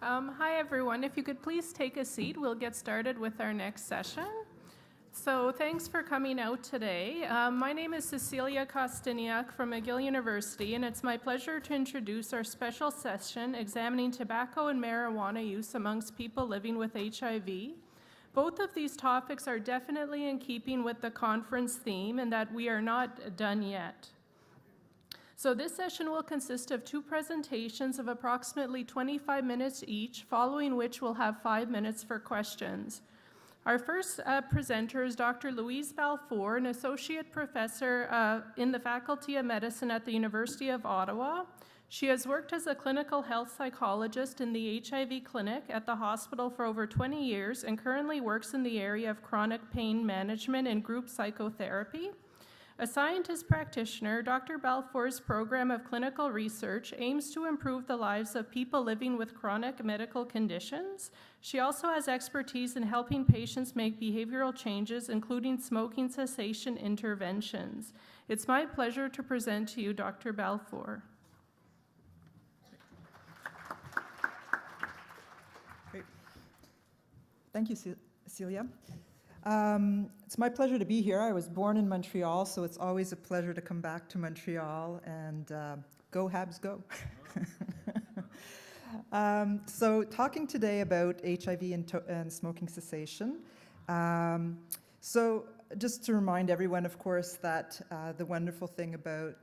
Hi, everyone. If you could please take a seat, we'll get started with our next session. So thanks for coming out today. My name is Cecilia Costiniuk from McGill University, and it's my pleasure to introduce our special session examining tobacco and marijuana use amongst people living with HIV. Both of these topics are definitely in keeping with the conference theme and that we are not done yet. So this session will consist of two presentations of approximately 25 minutes each, following which we'll have 5 minutes for questions. Our first presenter is Dr. Louise Balfour, an associate professor in the Faculty of Medicine at the University of Ottawa. She has worked as a clinical health psychologist in the HIV clinic at the hospital for over 20 years and currently works in the area of chronic pain management and group psychotherapy. A scientist practitioner, Dr. Balfour's program of clinical research aims to improve the lives of people living with chronic medical conditions. She also has expertise in helping patients make behavioral changes, including smoking cessation interventions. It's my pleasure to present to you Dr. Balfour. Great. Thank you, Cecilia. It's my pleasure to be here. I was born in Montreal, so it's always a pleasure to come back to Montreal, and go Habs, go. So talking today about HIV and smoking cessation. So just to remind everyone, of course, that the wonderful thing about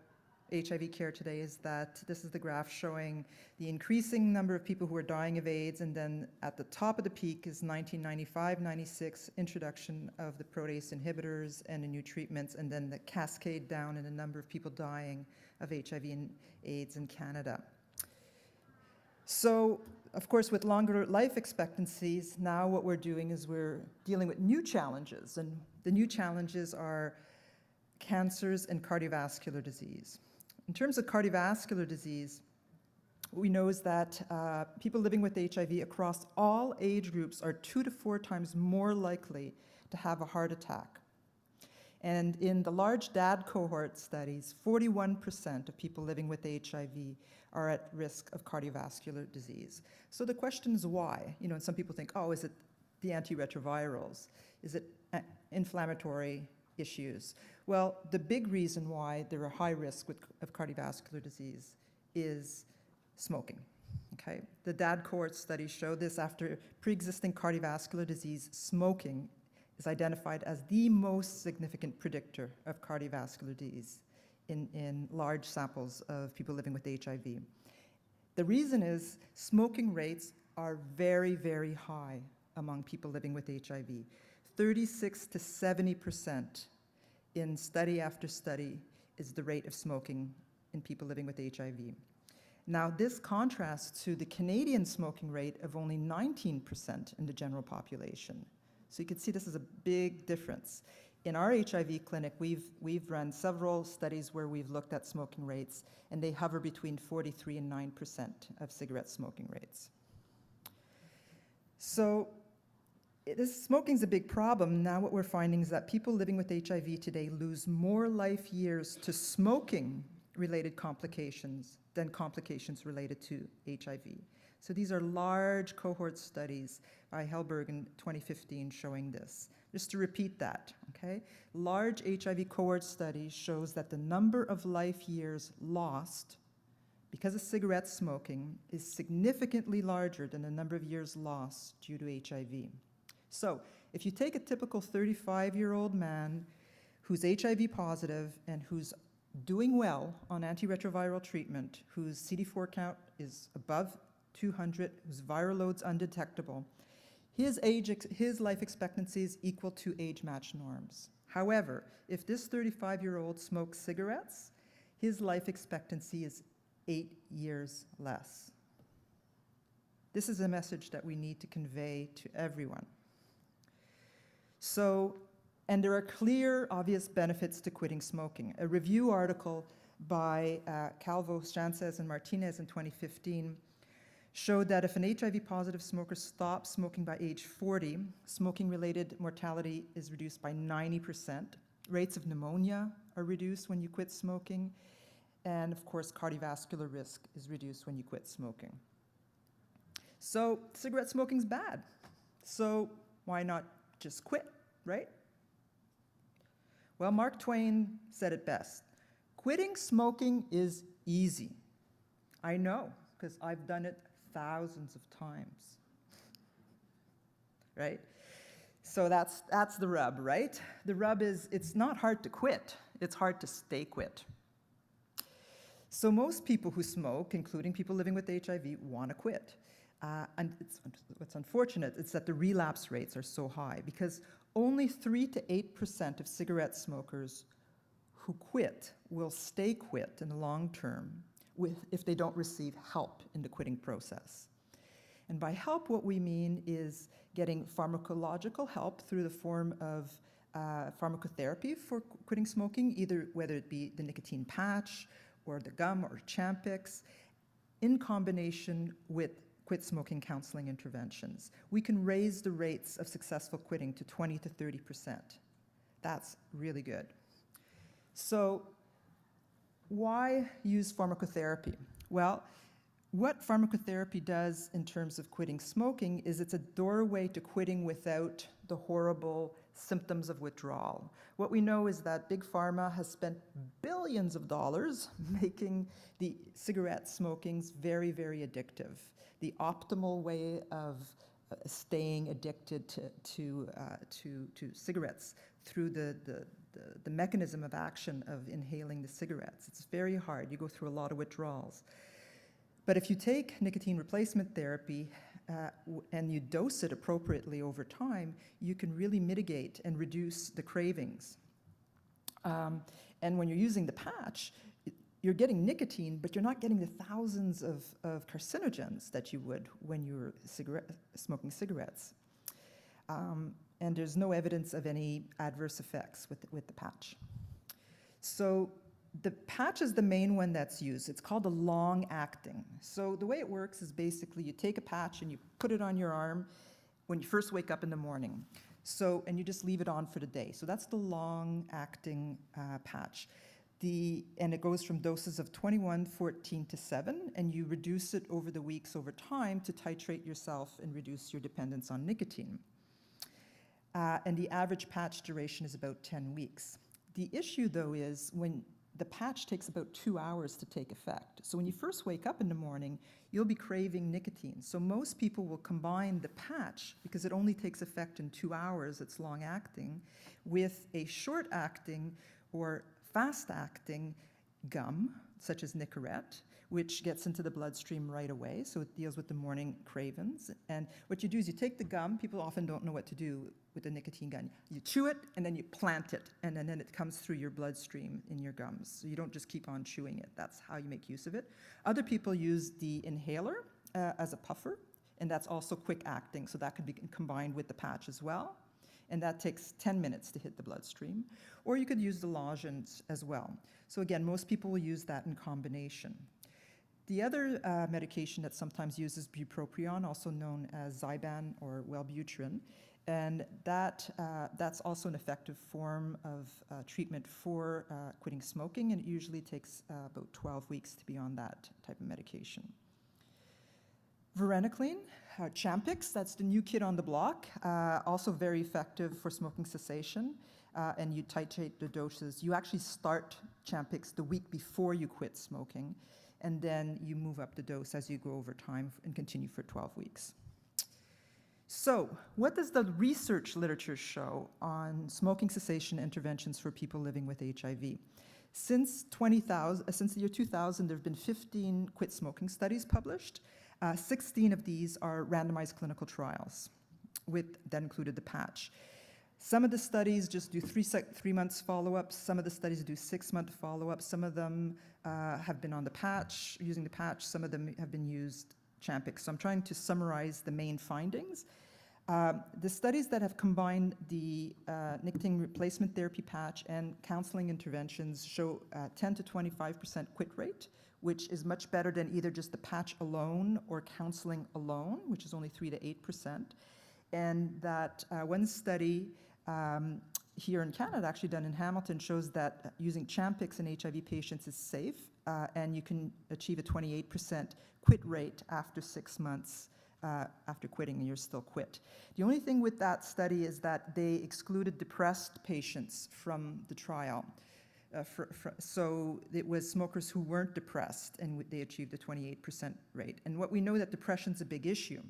HIV care today is that this is the graph showing the increasing number of people who are dying of AIDS, and then at the top of the peak is 1995-96 introduction of the protease inhibitors and the new treatments, and then the cascade down in the number of people dying of HIV and AIDS in Canada. So, of course, with longer life expectancies, now what we're doing is we're dealing with new challenges, and the new challenges are cancers and cardiovascular disease. In terms of cardiovascular disease, what we know is that people living with HIV across all age groups are 2 to 4 times more likely to have a heart attack. And in the large DAD cohort studies, 41% of people living with HIV are at risk of cardiovascular disease. So the question is why? You know, and some people think, oh, is it the antiretrovirals? Is it inflammatory issues? Well, the big reason why there are high risk of cardiovascular disease is smoking. Okay? The DAD cohort studies show this. After pre-existing cardiovascular disease, smoking is identified as the most significant predictor of cardiovascular disease in large samples of people living with HIV. The reason is smoking rates are very, very high among people living with HIV. 36 to 70% in study after study is the rate of smoking in people living with HIV. Now, this contrasts to the Canadian smoking rate of only 19% in the general population. So you can see this is a big difference. In our HIV clinic, we've run several studies where we've looked at smoking rates, and they hover between 43 and 9% of cigarette smoking rates. So smoking is a big problem. Now what we're finding is that people living with HIV today lose more life years to smoking-related complications than complications related to HIV. So these are large cohort studies by Helberg in 2015 showing this. Just to repeat that, okay? Large HIV cohort studies shows that the number of life years lost because of cigarette smoking is significantly larger than the number of years lost due to HIV. So if you take a typical 35-year-old man who's HIV positive and who's doing well on antiretroviral treatment, whose CD4 count is above 200, whose viral load's undetectable, his life expectancy is equal to age-matched norms. However, if this 35-year-old smokes cigarettes, his life expectancy is 8 years less. This is a message that we need to convey to everyone. So, and there are clear, obvious benefits to quitting smoking. A review article by Calvo, Sanchez, and Martinez in 2015 showed that if an HIV-positive smoker stops smoking by age 40, smoking-related mortality is reduced by 90%. Rates of pneumonia are reduced when you quit smoking. And of course, cardiovascular risk is reduced when you quit smoking. So cigarette smoking's bad. So why not just quit, right? Well, Mark Twain said it best. Quitting smoking is easy. I know, because I've done it thousands of times, right? So that's the rub, right? The rub is it's not hard to quit. It's hard to stay quit. So most people who smoke, including people living with HIV, want to quit. And what's unfortunate is that the relapse rates are so high because only 3 to 8% of cigarette smokers who quit will stay quit in the long term if they don't receive help in the quitting process. And by help, what we mean is getting pharmacological help through the form of pharmacotherapy for quitting smoking, whether it be the nicotine patch or the gum or Champix, in combination with quit smoking counseling interventions. We can raise the rates of successful quitting to 20 to 30%. That's really good. So why use pharmacotherapy? Well, what pharmacotherapy does in terms of quitting smoking is it's a doorway to quitting without the horrible symptoms of withdrawal. What we know is that Big Pharma has spent billions of dollars making the cigarette smoking very, very addictive. The optimal way of staying addicted to cigarettes through the mechanism of action of inhaling the cigarettes. It's very hard. You go through a lot of withdrawals. But if you take nicotine replacement therapy and you dose it appropriately over time, you can really mitigate and reduce the cravings. And when you're using the patch, you're getting nicotine, but you're not getting the thousands of carcinogens that you would when you were smoking cigarettes. And there's no evidence of any adverse effects with the patch. So the patch is the main one that's used. It's called a long-acting. So the way it works is basically you take a patch and you put it on your arm when you first wake up in the morning. And you just leave it on for the day. So that's the long-acting patch. And it goes from doses of 21, 14 to 7, and you reduce it over the weeks over time to titrate yourself and reduce your dependence on nicotine. And the average patch duration is about 10 weeks. The issue, though, is when the patch takes about 2 hours to take effect. So when you first wake up in the morning, you'll be craving nicotine. So most people will combine the patch, because it only takes effect in 2 hours, it's long-acting, with a short-acting or fast-acting gum, such as Nicorette, which gets into the bloodstream right away, so it deals with the morning cravings. And what you do is you take the gum. People often don't know what to do with the nicotine gum. You chew it, and then you plant it, and then it comes through your bloodstream in your gums. So you don't just keep on chewing it. That's how you make use of it. Other people use the inhaler as a puffer, and that's also quick-acting, so that could be combined with the patch as well. And that takes 10 minutes to hit the bloodstream. Or you could use the lozenge as well. So again, most people will use that in combination. The other medication that's sometimes used is bupropion, also known as Zyban or Wellbutrin, and that's also an effective form of treatment for quitting smoking, and it usually takes about 12 weeks to be on that type of medication. Varenicline, Champix, that's the new kid on the block, also very effective for smoking cessation, and you titrate the doses. You actually start Champix the week before you quit smoking, and then you move up the dose as you go over time and continue for 12 weeks. So, what does the research literature show on smoking cessation interventions for people living with HIV? Since the year 2000, there have been 15 quit smoking studies published. 16 of these are randomized clinical trials that included the patch. Some of the studies just do 3 months follow-up. Some of the studies do 6-month follow-up. Some of them have been on the patch, using the patch. Some of them have been used Champix. So I'm trying to summarize the main findings. The studies that have combined the nicotine replacement therapy patch and counseling interventions show 10 to 25% quit rate, which is much better than either just the patch alone or counseling alone, which is only 3 to 8%. And that one study here in Canada, actually done in Hamilton, shows that using Champix in HIV patients is safe, and you can achieve a 28% quit rate after 6 months after quitting and you're still quit. The only thing with that study is that they excluded depressed patients from the trial. So it was smokers who weren't depressed, and they achieved a 28% rate. And what we know that depression's a big issue,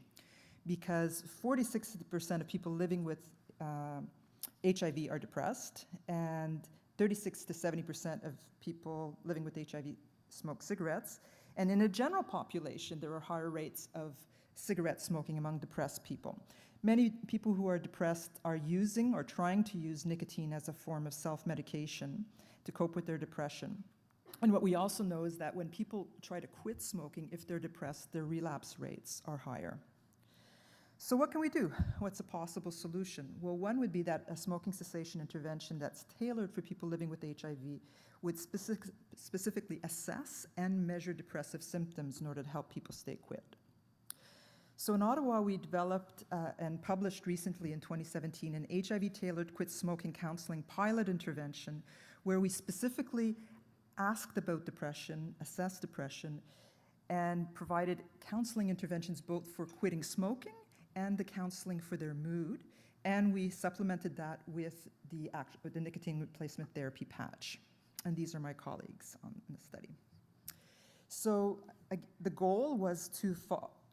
because 46% of people living with HIV are depressed, and 36 to 70% of people living with HIV smoke cigarettes. And in a general population, there are higher rates of cigarette smoking among depressed people. Many people who are depressed are using or trying to use nicotine as a form of self-medication to cope with their depression. And what we also know is that when people try to quit smoking, if they're depressed, their relapse rates are higher. So what can we do? What's a possible solution? Well, one would be that a smoking cessation intervention that's tailored for people living with HIV would specifically assess and measure depressive symptoms in order to help people stay quit. So in Ottawa, we developed and published recently in 2017 an HIV-tailored quit smoking counseling pilot intervention where we specifically asked about depression, assessed depression, and provided counseling interventions both for quitting smoking and the counseling for their mood, and we supplemented that with the nicotine replacement therapy patch. And these are my colleagues on the study. So the goal was to,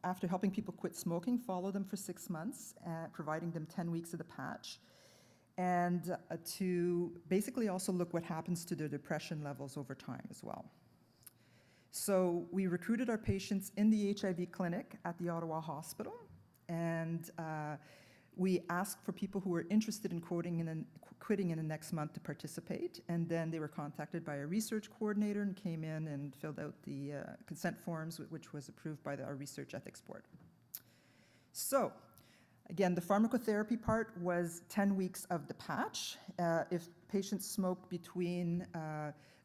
after helping people quit smoking, follow them for 6 months, providing them 10 weeks of the patch, and to basically also look what happens to their depression levels over time as well. So we recruited our patients in the HIV clinic at the Ottawa Hospital, and we asked for people who were interested in quitting in the next month to participate, and then they were contacted by a research coordinator and came in and filled out the consent forms, which was approved by our research ethics board. So, again, the pharmacotherapy part was 10 weeks of the patch. If patients smoked between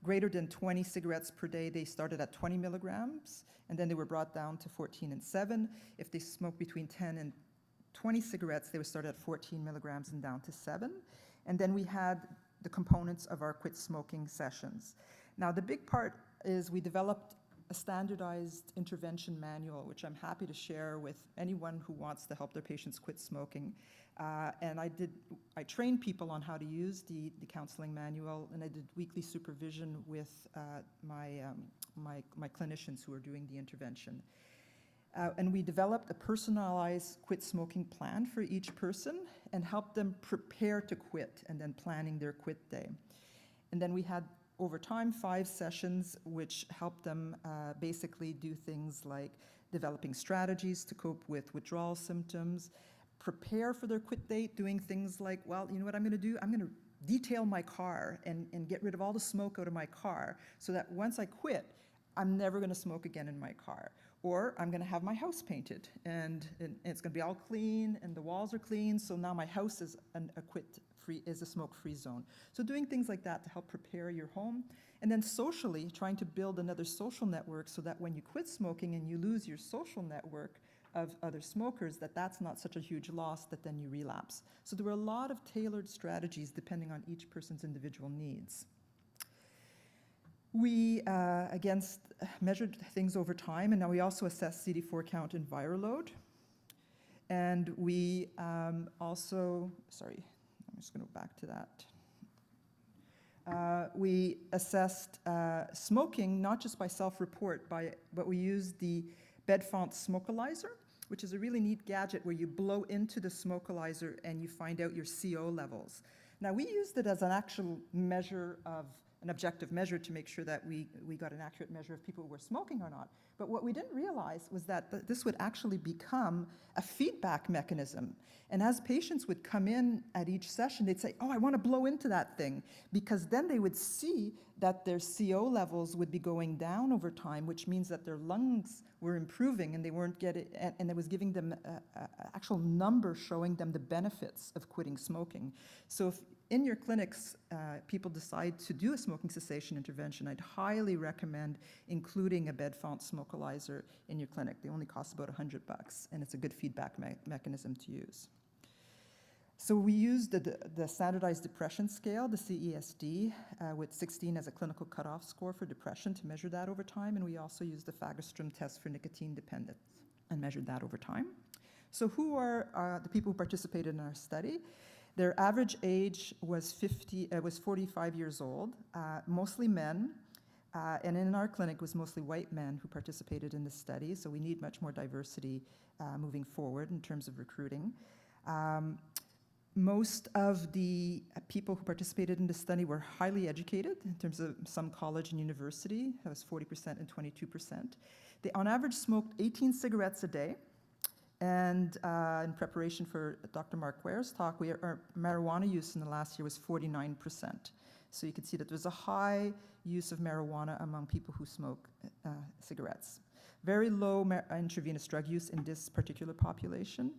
greater than 20 cigarettes per day, they started at 20 milligrams, and then they were brought down to 14 and 7. If they smoked between 10 and 20 cigarettes, they were started at 14 milligrams and down to 7. And then we had the components of our quit smoking sessions. Now, the big part is we developed a standardized intervention manual, which I'm happy to share with anyone who wants to help their patients quit smoking. And I trained people on how to use the counseling manual, and I did weekly supervision with my clinicians who are doing the intervention. And we developed a personalized quit smoking plan for each person and helped them prepare to quit and then planning their quit day. And then we had, over time, 5 sessions which helped them basically do things like developing strategies to cope with withdrawal symptoms, prepare for their quit date, doing things like, well, you know what I'm going to do? I'm going to detail my car and get rid of all the smoke out of my car so that once I quit, I'm never going to smoke again in my car. Or I'm going to have my house painted, and it's going to be all clean, and the walls are clean, so now my house is a smoke-free zone. So doing things like that to help prepare your home. And then socially, trying to build another social network so that when you quit smoking and you lose your social network of other smokers, that's not such a huge loss that then you relapse. So there were a lot of tailored strategies depending on each person's individual needs. We, again, measured things over time, and now we also assess CD4 count and viral load. And we also, sorry, I'm just going to go back to that. We assessed smoking, not just by self-report, but we used the Bedfont Smokalizer, which is a really neat gadget where you blow into the smokalizer and you find out your CO levels. Now, we used it as an actual measure of an objective measure to make sure that we got an accurate measure of people who were smoking or not. But what we didn't realize was that this would actually become a feedback mechanism. And as patients would come in at each session, they'd say, oh, I want to blow into that thing, because then they would see that their CO levels would be going down over time, which means that their lungs were improving and they weren't getting, and it was giving them an actual number showing them the benefits of quitting smoking. So if in your clinics, people decide to do a smoking cessation intervention, I'd highly recommend including a Bedfont Smokalizer in your clinic. They only cost about $100, and it's a good feedback mechanism to use. So we used the standardized depression scale, the CESD, with 16 as a clinical cutoff score for depression to measure that over time, and we also used the Fagerstrom test for nicotine dependence. and measured that over time. So who are the people who participated in our study? Their average age was 45 years old, mostly men, and in our clinic was mostly white men who participated in the study, so we need much more diversity moving forward in terms of recruiting. Most of the people who participated in the study were highly educated in terms of some college and university. That was 40% and 22%. They, on average, smoked 18 cigarettes a day. And in preparation for Dr. Mark Ware's talk, our marijuana use in the last year was 49%. So you can see that there's a high use of marijuana among people who smoke cigarettes. Very low intravenous drug use in this particular population.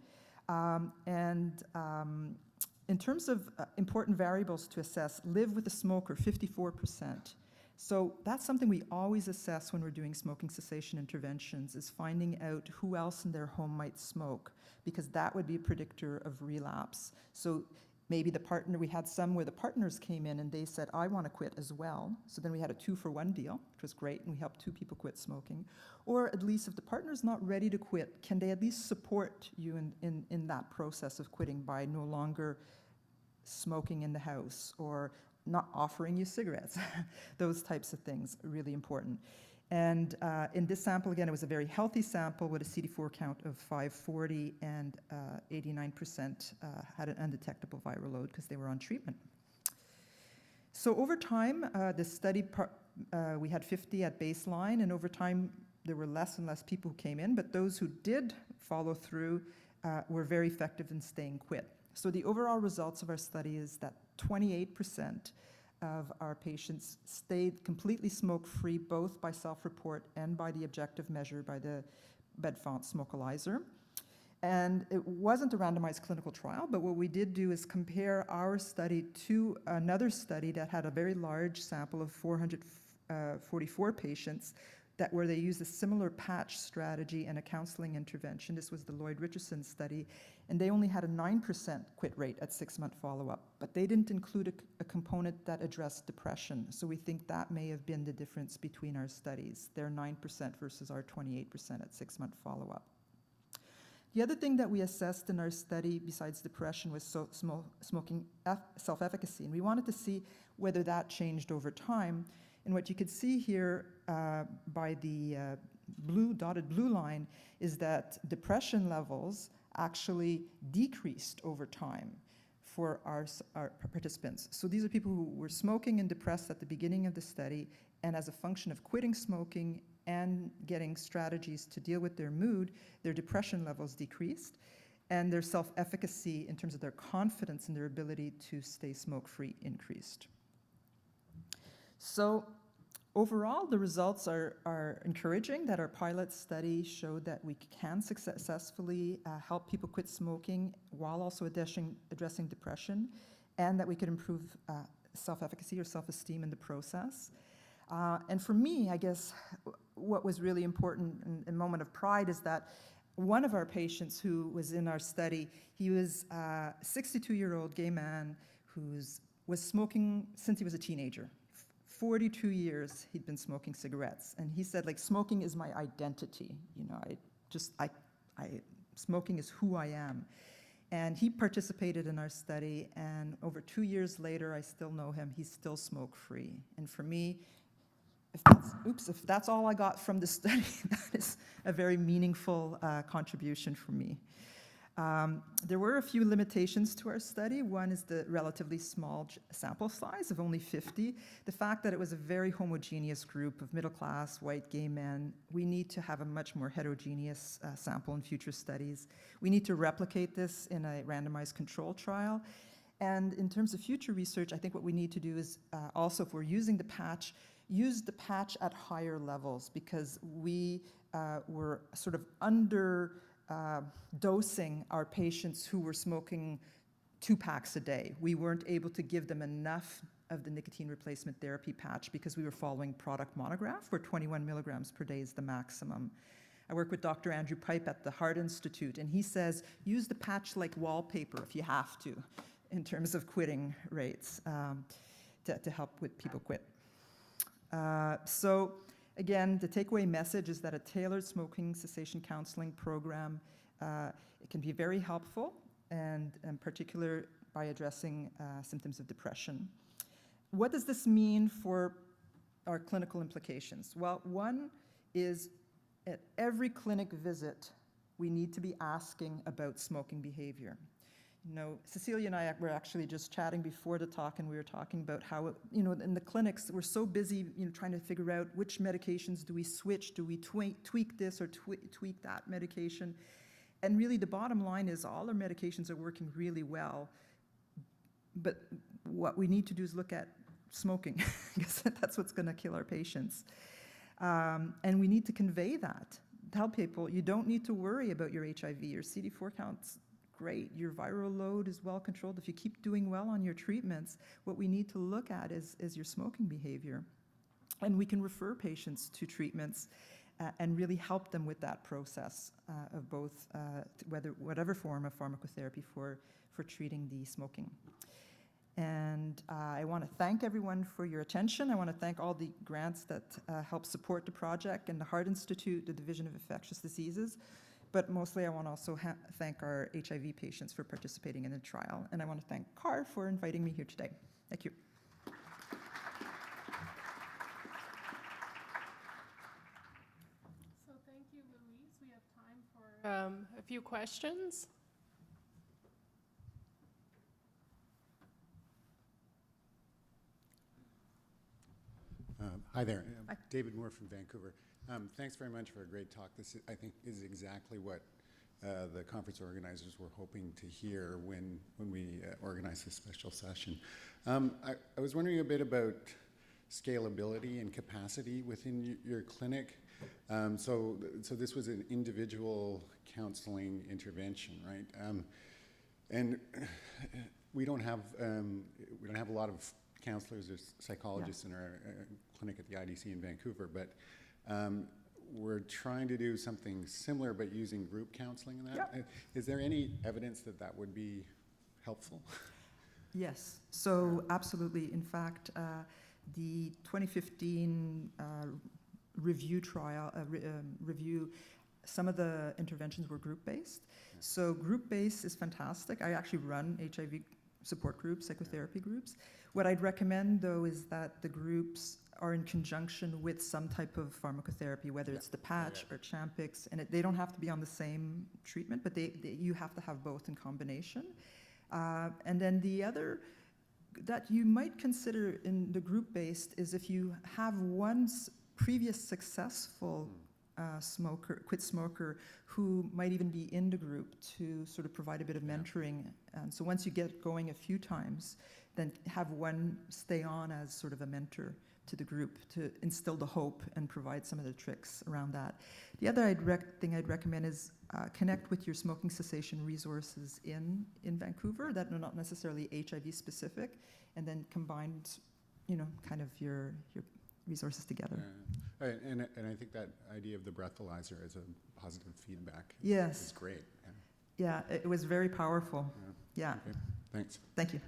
In terms of important variables to assess, live with a smoker, 54%. So that's something we always assess when we're doing smoking cessation interventions, is finding out who else in their home might smoke, because that would be a predictor of relapse. So maybe the partner, we had some where the partners came in and they said, I want to quit as well. So then we had a 2-for-1 deal, which was great, and we helped 2 people quit smoking. Or at least if the partner's not ready to quit, can they at least support you in that process of quitting by no longer smoking in the house or not offering you cigarettes? Those types of things are really important. And in this sample, again, it was a very healthy sample with a CD4 count of 540, and 89% had an undetectable viral load because they were on treatment. So over time, the study, we had 50 at baseline, and over time, there were less and less people who came in, but those who did follow through were very effective in staying quit. So the overall results of our study is that 28% of our patients stayed completely smoke-free, both by self-report and by the objective measure by the Bedfont Smokealyzer. And it wasn't a randomized clinical trial, but what we did do is compare our study to another study that had a very large sample of 444 patients where they used a similar patch strategy and a counseling intervention. This was the Lloyd Richardson study, and they only had a 9% quit rate at 6-month follow-up, but they didn't include a component that addressed depression. So we think that may have been the difference between our studies, their 9% versus our 28% at 6-month follow-up. The other thing that we assessed in our study besides depression was smoking self-efficacy, and we wanted to see whether that changed over time. And what you could see here by the dotted blue line is that depression levels actually decreased over time for our participants. So these are people who were smoking and depressed at the beginning of the study, and as a function of quitting smoking and getting strategies to deal with their mood, their depression levels decreased, and their self-efficacy in terms of their confidence in their ability to stay smoke-free increased. So overall, the results are encouraging, that our pilot study showed that we can successfully help people quit smoking while also addressing depression, and that we could improve self-efficacy or self-esteem in the process. And for me, I guess, what was really important in a moment of pride is that one of our patients who was in our study, he was a 62-year-old gay man who was smoking since he was a teenager. 42 years he'd been smoking cigarettes, and he said, like, smoking is my identity. You know, smoking is who I am. And he participated in our study, and over 2 years later, I still know him. He's still smoke-free. And for me, if that's all I got from the study, that is a very meaningful contribution for me. There were a few limitations to our study. One is the relatively small sample size of only 50. The fact that it was a very homogeneous group of middle-class, white, gay men. We need to have a much more heterogeneous sample in future studies. We need to replicate this in a randomized control trial. And in terms of future research, I think what we need to do is also, if we're using the patch, use the patch at higher levels, because we were sort of dosing our patients who were smoking 2 packs a day. We weren't able to give them enough of the nicotine replacement therapy patch because we were following product monograph, where 21 milligrams per day is the maximum. I work with Dr. Andrew Pipe at the Heart Institute, and he says, use the patch like wallpaper if you have to, in terms of quitting rates, to help with people quit. So Again, the takeaway message is that a tailored smoking cessation counseling program, it can be very helpful, and in particular by addressing symptoms of depression. What does this mean for our clinical implications? Well, one is at every clinic visit, we need to be asking about smoking behavior. You know, Cecilia and I were actually just chatting before the talk, and we were talking about how, in the clinics, we're so busy, trying to figure out which medications do we switch, do we tweak this or tweak that medication. And really the bottom line is all our medications are working really well, but what we need to do is look at smoking, because that's what's going to kill our patients. And we need to convey that, tell people you don't need to worry about your HIV, your CD4 counts great, your viral load is well controlled. If you keep doing well on your treatments, what we need to look at is your smoking behavior. And we can refer patients to treatments and really help them with that process of both, whatever form of pharmacotherapy for treating the smoking. And I want to thank everyone for your attention. I want to thank all the grants that help support the project, and the Heart Institute, the Division of Infectious Diseases. But mostly I want to also thank our HIV patients for participating in the trial. And I want to thank CAHR for inviting me here today. Thank you. So thank you, Louise. We have time for a few questions. Hi there. David Moore from Vancouver. Thanks very much for a great talk. This, I think, is exactly what the conference organizers were hoping to hear when we organized this special session. I was wondering a bit about scalability and capacity within your clinic. So this was an individual counseling intervention, right? And we don't have a lot of counselors or psychologists in our clinic at the IDC in Vancouver, but we're trying to do something similar but using group counseling in that. Is there any evidence that that would be helpful? Yes, so absolutely. In fact, the 2015 review trial, some of the interventions were group-based. So group-based is fantastic. I actually run HIV support groups, psychotherapy groups. What I'd recommend, though, is that the groups are in conjunction with some type of pharmacotherapy, whether it's the patch or Champix, and they don't have to be on the same treatment, but you have to have both in combination. And then the other that you might consider in the group-based is if you have one previous successful quit smoker who might even be in the group to sort of provide a bit of mentoring. And so once you get going a few times, then have one stay on as sort of a mentor to the group to instill the hope and provide some of the tricks around that. The other thing I'd recommend is connect with your smoking cessation resources in Vancouver that are not necessarily HIV specific, and then combine, kind of your resources together. And I think that idea of the breathalyzer as a positive feedback is great. Yeah, it was very powerful. Yeah. Okay. Thanks. Thank you.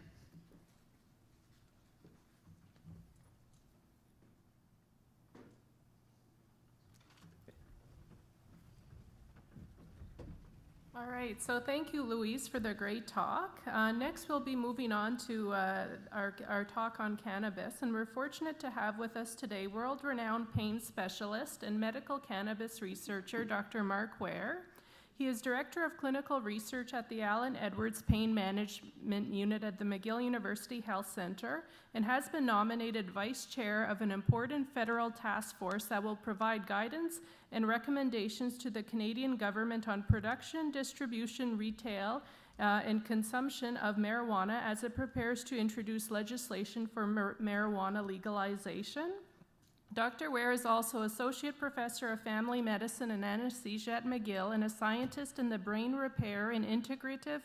All right, so thank you, Louise, for the great talk. Next, we'll be moving on to our talk on cannabis, and we're fortunate to have with us today world-renowned pain specialist and medical cannabis researcher, Dr. Mark Ware. He is Director of Clinical Research at the Allen Edwards Pain Management Unit at the McGill University Health Center and has been nominated Vice Chair of an important federal task force that will provide guidance and recommendations to the Canadian government on production, distribution, retail, and consumption of marijuana as it prepares to introduce legislation for marijuana legalization. Dr. Ware is also Associate Professor of Family Medicine and Anesthesia at McGill and a scientist in the Brain Repair and Integrative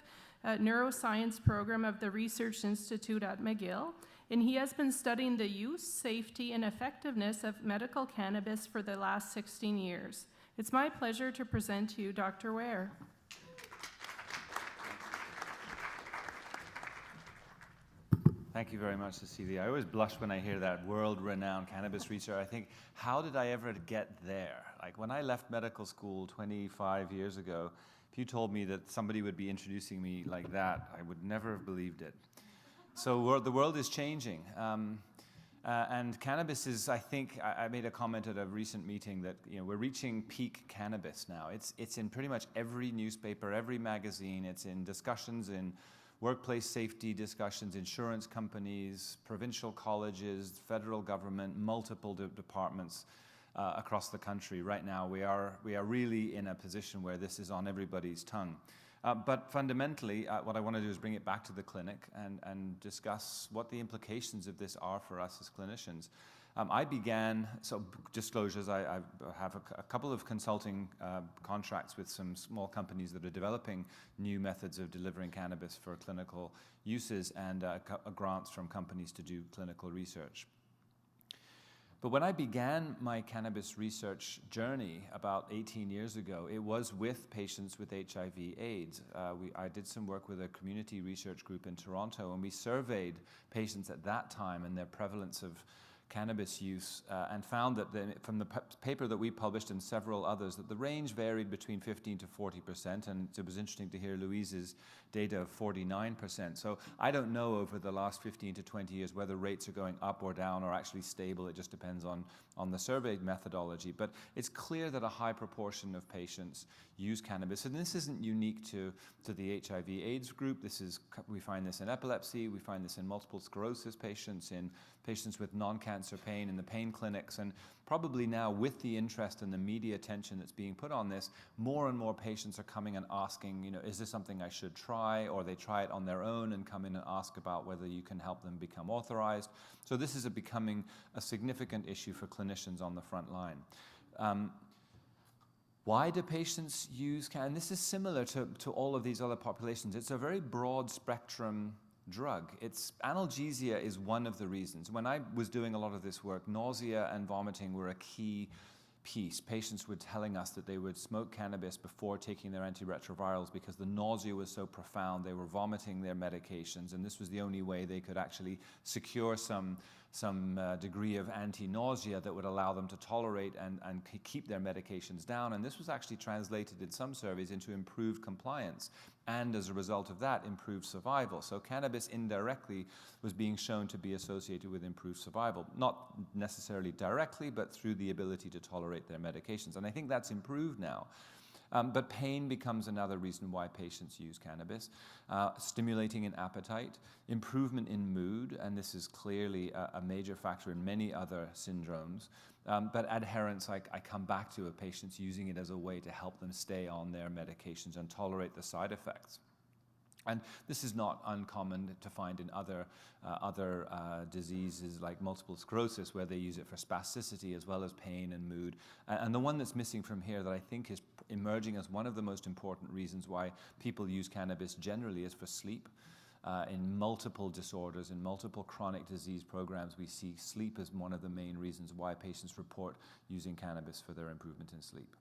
Neuroscience program of the Research Institute at McGill. And he has been studying the use, safety, and effectiveness of medical cannabis for the last 16 years. It's my pleasure to present to you Dr. Ware. Thank you very much, Cecilia. I always blush when I hear that world-renowned cannabis research. I think, how did I ever get there? Like when I left medical school 25 years ago, if you told me that somebody would be introducing me like that, I would never have believed it. So the world is changing. And cannabis is, I think, I made a comment at a recent meeting that we're reaching peak cannabis now. It's in pretty much every newspaper, every magazine. It's in discussions in workplace safety discussions, insurance companies, provincial colleges, federal government, multiple departments across the country. Right now, we are really in a position where this is on everybody's tongue. But fundamentally, what I want to do is bring it back to the clinic and discuss what the implications of this are for us as clinicians. I began, so disclosures, I have a couple of consulting contracts with some small companies that are developing new methods of delivering cannabis for clinical uses and grants from companies to do clinical research. But when I began my cannabis research journey about 18 years ago, it was with patients with HIV/AIDS. I did some work with a community research group in Toronto, and we surveyed patients at that time and their prevalence of cannabis use and found that from the paper that we published and several others that the range varied between 15 to 40%, and it was interesting to hear Louise's data of 49%. So I don't know over the last 15 to 20 years whether rates are going up or down or actually stable. It just depends on the survey methodology. But it's clear that a high proportion of patients use cannabis, and this isn't unique to the HIV/AIDS group. We find this in epilepsy, we find this in multiple sclerosis patients, in patients with non-cancer pain in the pain clinics, and probably now with the interest and the media attention that's being put on this, more and more patients are coming and asking, is this something I should try? Or they try it on their own and come in and ask about whether you can help them become authorized. So this is becoming a significant issue for clinicians on the front line. Why do patients use cannabis? And this is similar to all of these other populations. It's a very broad spectrum drug. Analgesia is one of the reasons. When I was doing a lot of this work, nausea and vomiting were a key piece. Patients were telling us that they would smoke cannabis before taking their antiretrovirals because the nausea was so profound. They were vomiting their medications, and this was the only way they could actually secure some degree of anti-nausea that would allow them to tolerate and keep their medications down. And this was actually translated in some surveys into improved compliance, and as a result of that, improved survival. So cannabis indirectly was being shown to be associated with improved survival, not necessarily directly, but through the ability to tolerate their medications. And I think that's improved now. But pain becomes another reason why patients use cannabis. Stimulating an appetite, improvement in mood, and this is clearly a major factor in many other syndromes. But adherence, I come back to patients using it as a way to help them stay on their medications and tolerate the side effects. And this is not uncommon to find in other diseases like multiple sclerosis, where they use it for spasticity as well as pain and mood. And the one that's missing from here that I think is emerging as one of the most important reasons why people use cannabis generally is for sleep. In multiple disorders, in multiple chronic disease programs, we see sleep as one of the main reasons why patients report using cannabis for their improvement in sleep.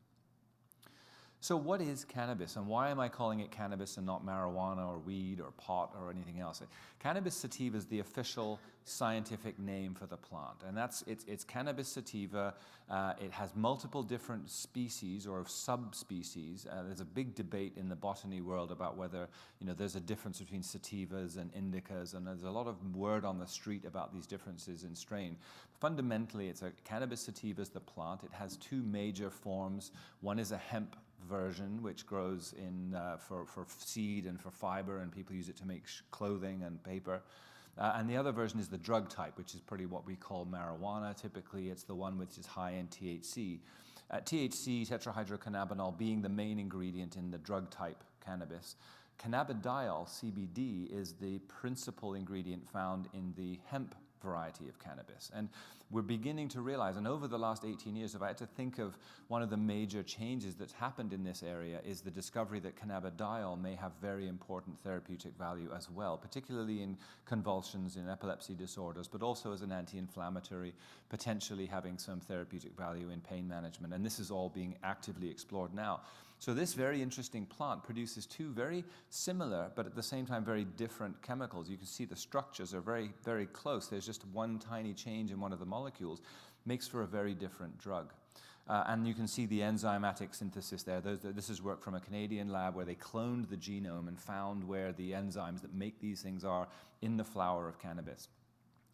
So what is cannabis, and why am I calling it cannabis and not marijuana or weed or pot or anything else? Cannabis sativa is the official scientific name for the plant, and it's Cannabis sativa. It has multiple different species or subspecies. There's a big debate in the botany world about whether there's a difference between sativas and indicas, and there's a lot of word on the street about these differences in strain. Fundamentally, Cannabis sativa is the plant. It has two major forms. One is a hemp version, which grows for seed and for fiber, and people use it to make clothing and paper. And the other version is the drug type, which is pretty what we call marijuana. Typically, it's the one which is high in THC. THC, tetrahydrocannabinol, being the main ingredient in the drug type cannabis. Cannabidiol, CBD, is the principal ingredient found in the hemp variety of cannabis. And we're beginning to realize, and over the last 18 years, if I had to think of one of the major changes that's happened in this area, is the discovery that cannabidiol may have very important therapeutic value as well, particularly in convulsions, in epilepsy disorders, but also as an anti-inflammatory, potentially having some therapeutic value in pain management. And this is all being actively explored now. So this very interesting plant produces two very similar, but at the same time very different chemicals. You can see the structures are very, very close. There's just one tiny change in one of the molecules, makes for a very different drug. And you can see the enzymatic synthesis there. This is work from a Canadian lab where they cloned the genome and found where the enzymes that make these things are in the flower of cannabis.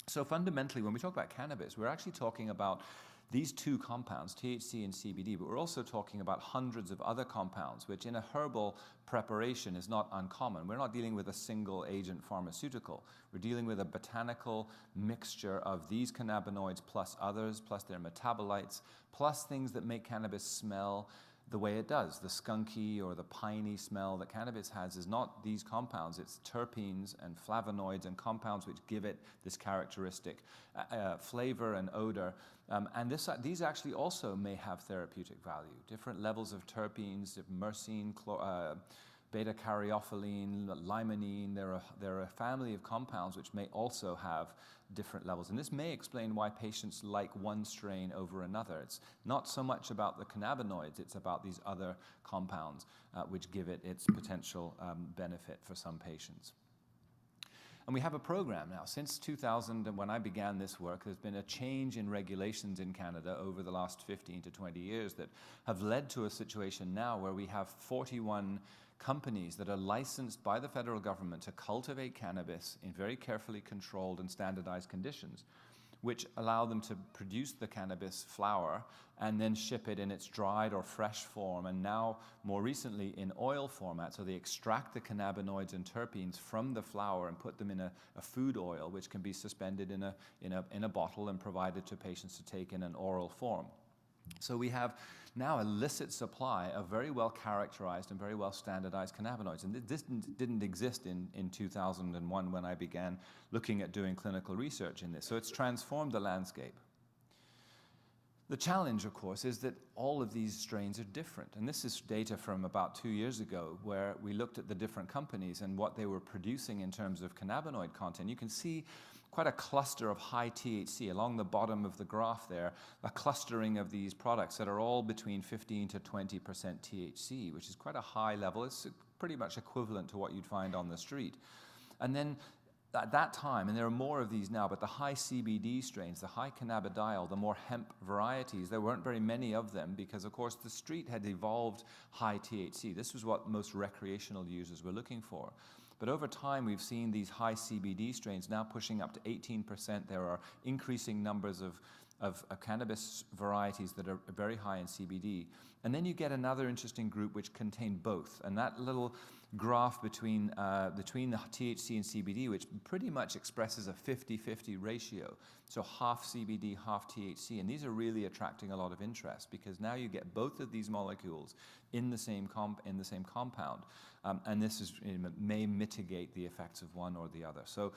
So fundamentally, when we talk about cannabis, we're actually talking about these two compounds, THC and CBD, but we're also talking about hundreds of other compounds, which in a herbal preparation is not uncommon. We're not dealing with a single agent pharmaceutical. We're dealing with a botanical mixture of these cannabinoids plus others, plus their metabolites, plus things that make cannabis smell the way it does. The skunky or the piney smell that cannabis has is not these compounds, it's terpenes and flavonoids and compounds which give it this characteristic flavor and odor. And these actually also may have therapeutic value. Different levels of terpenes, myrcene, beta-caryophyllene, limonene, there are a family of compounds which may also have different levels. And this may explain why patients like one strain over another. It's not so much about the cannabinoids, it's about these other compounds which give it its potential benefit for some patients. And we have a program now. Since 2000, and when I began this work, there's been a change in regulations in Canada over the last 15 to 20 years that have led to a situation now where we have 41 companies that are licensed by the federal government to cultivate cannabis in very carefully controlled and standardized conditions, which allow them to produce the cannabis flower and then ship it in its dried or fresh form, and now more recently in oil format. So they extract the cannabinoids and terpenes from the flower and put them in a food oil, which can be suspended in a bottle and provided to patients to take in an oral form. So we have now a illicit supply of very well characterized and very well standardized cannabinoids. And this didn't exist in 2001 when I began looking at doing clinical research in this. So it's transformed the landscape. The challenge, of course, is that all of these strains are different. And this is data from about 2 years ago where we looked at the different companies and what they were producing in terms of cannabinoid content. You can see quite a cluster of high THC along the bottom of the graph there, a clustering of these products that are all between 15 to 20% THC, which is quite a high level. It's pretty much equivalent to what you'd find on the street. And then at that time, and there are more of these now, but the high CBD strains, the high cannabidiol, the more hemp varieties, there weren't very many of them because, of course, the street had evolved high THC. This was what most recreational users were looking for. But over time, we've seen these high CBD strains now pushing up to 18%. There are increasing numbers of cannabis varieties that are very high in CBD. And then you get another interesting group which contain both. And that little graph between the THC and CBD, which pretty much expresses a 50-50 ratio. So half CBD, half THC. And these are really attracting a lot of interest because now you get both of these molecules in the same compound. And this may mitigate the effects of one or the other. So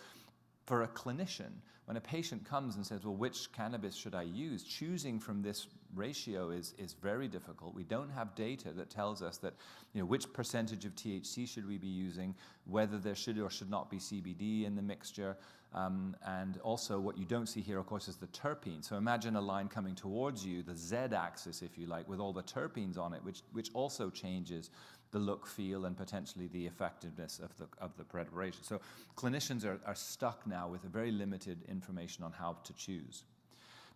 for a clinician, when a patient comes and says, well, which cannabis should I use? Choosing from this ratio is very difficult. We don't have data that tells us that, which percentage of THC should we be using, whether there should or should not be CBD in the mixture. And also what you don't see here, of course, is the terpene. So imagine a line coming towards you, the Z-axis, if you like, with all the terpenes on it, which also changes the look, feel, and potentially the effectiveness of the preparation. So clinicians are stuck now with a very limited information on how to choose.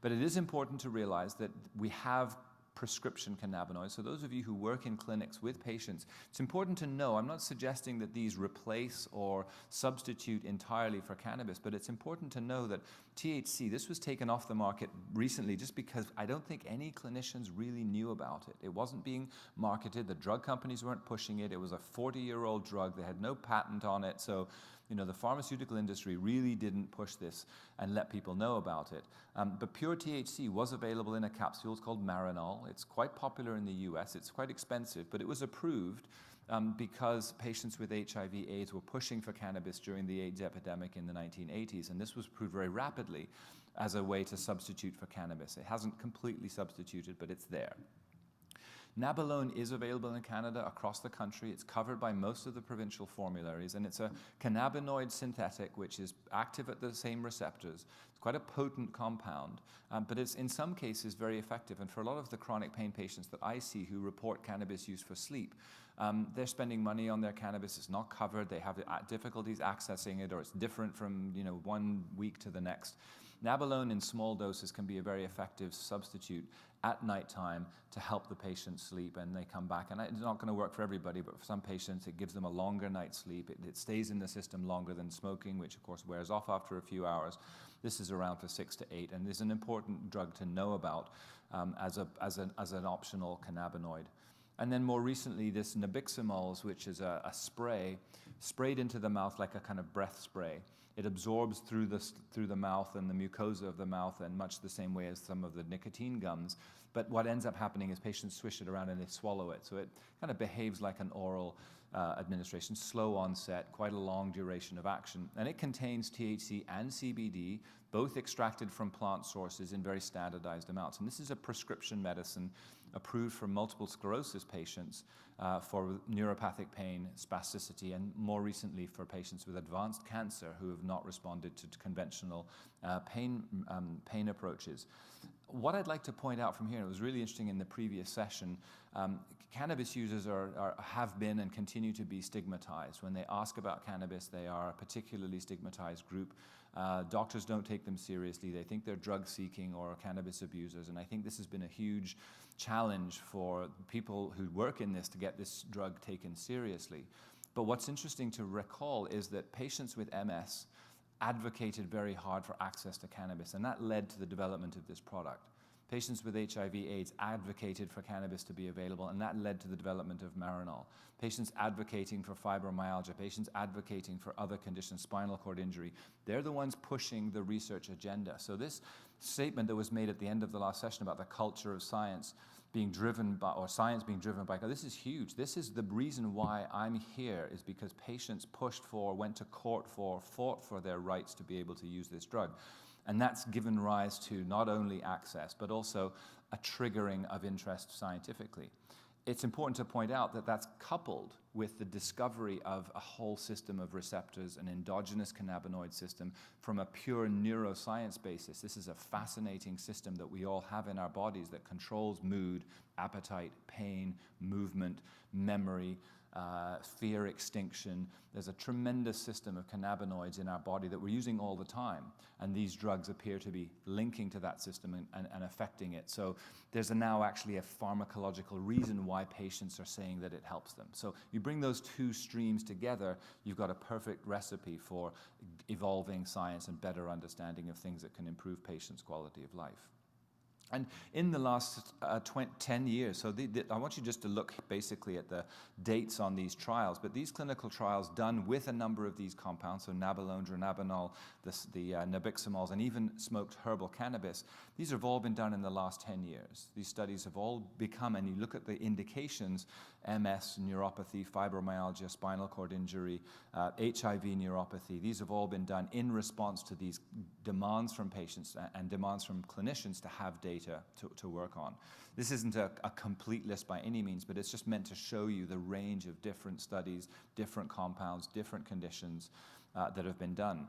But it is important to realize that we have prescription cannabinoids. So those of you who work in clinics with patients, it's important to know, I'm not suggesting that these replace or substitute entirely for cannabis, but it's important to know that THC, this was taken off the market recently just because I don't think any clinicians really knew about it. It wasn't being marketed. The drug companies weren't pushing it. It was a 40-year-old drug. They had no patent on it. So the pharmaceutical industry really didn't push this and let people know about it. But pure THC was available in a capsule. It's called Marinol. It's quite popular in the US. It's quite expensive, but it was approved because patients with HIV/AIDS were pushing for cannabis during the AIDS epidemic in the 1980s, and this was approved very rapidly as a way to substitute for cannabis. It hasn't completely substituted, but it's there. NAB Alone is available in Canada across the country. It's covered by most of the provincial formularies, and it's a cannabinoid synthetic which is active at the same receptors. It's quite a potent compound, but it's in some cases very effective. And for a lot of the chronic pain patients that I see who report cannabis use for sleep, they're spending money on their cannabis. It's not covered. They have difficulties accessing it, or it's different from 1 week to the next. NAB Alone in small doses can be a very effective substitute at nighttime to help the patient sleep, and they come back. And it's not going to work for everybody, but for some patients, it gives them a longer night's sleep. It stays in the system longer than smoking, which of course wears off after a few hours. This is around for 6 to 8, and is an important drug to know about as an optional cannabinoid. And then more recently, this nabiximols, which is a spray sprayed into the mouth like a kind of breath spray. It absorbs through the mouth and the mucosa of the mouth in much the same way as some of the nicotine gums. But what ends up happening is patients swish it around and they swallow it. So it kind of behaves like an oral administration, slow onset, quite a long duration of action. And it contains THC and CBD, both extracted from plant sources in very standardized amounts. And this is a prescription medicine approved for multiple sclerosis patients for neuropathic pain, spasticity, and more recently for patients with advanced cancer who have not responded to conventional pain approaches. What I'd like to point out from here, and it was really interesting in the previous session, cannabis users have been and continue to be stigmatized. When they ask about cannabis, they are a particularly stigmatized group. Doctors don't take them seriously. They think they're drug-seeking or cannabis abusers, and I think this has been a huge challenge for people who work in this to get this drug taken seriously. But what's interesting to recall is that patients with MS advocated very hard for access to cannabis, and that led to the development of this product. Patients with HIV/AIDS advocated for cannabis to be available, and that led to the development of Marinol. Patients advocating for fibromyalgia, patients advocating for other conditions, spinal cord injury, they're the ones pushing the research agenda. So this statement that was made at the end of the last session about the culture of science being driven by, or science being driven by, this is huge. This is the reason why I'm here, is because patients pushed for, went to court for, fought for their rights to be able to use this drug. And that's given rise to not only access, but also a triggering of interest scientifically. It's important to point out that that's coupled with the discovery of a whole system of receptors, an endogenous cannabinoid system from a pure neuroscience basis. This is a fascinating system that we all have in our bodies that controls mood, appetite, pain, movement, memory, fear extinction. There's a tremendous system of cannabinoids in our body that we're using all the time, and these drugs appear to be linking to that system and affecting it. So there's now actually a pharmacological reason why patients are saying that it helps them. So you bring those two streams together, you've got a perfect recipe for evolving science and better understanding of things that can improve patients' quality of life. And in the last 10 years, so I want you just to look basically at the dates on these trials, but these clinical trials done with a number of these compounds, so NAB Alone, dronabinol, the nabiximols, and even smoked herbal cannabis, these have all been done in the last 10 years. These studies have all become, and you look at the indications, MS, neuropathy, fibromyalgia, spinal cord injury, HIV neuropathy, these have all been done in response to these demands from patients and demands from clinicians to have data to work on. This isn't a complete list by any means, but it's just meant to show you the range of different studies, different compounds, different conditions that have been done.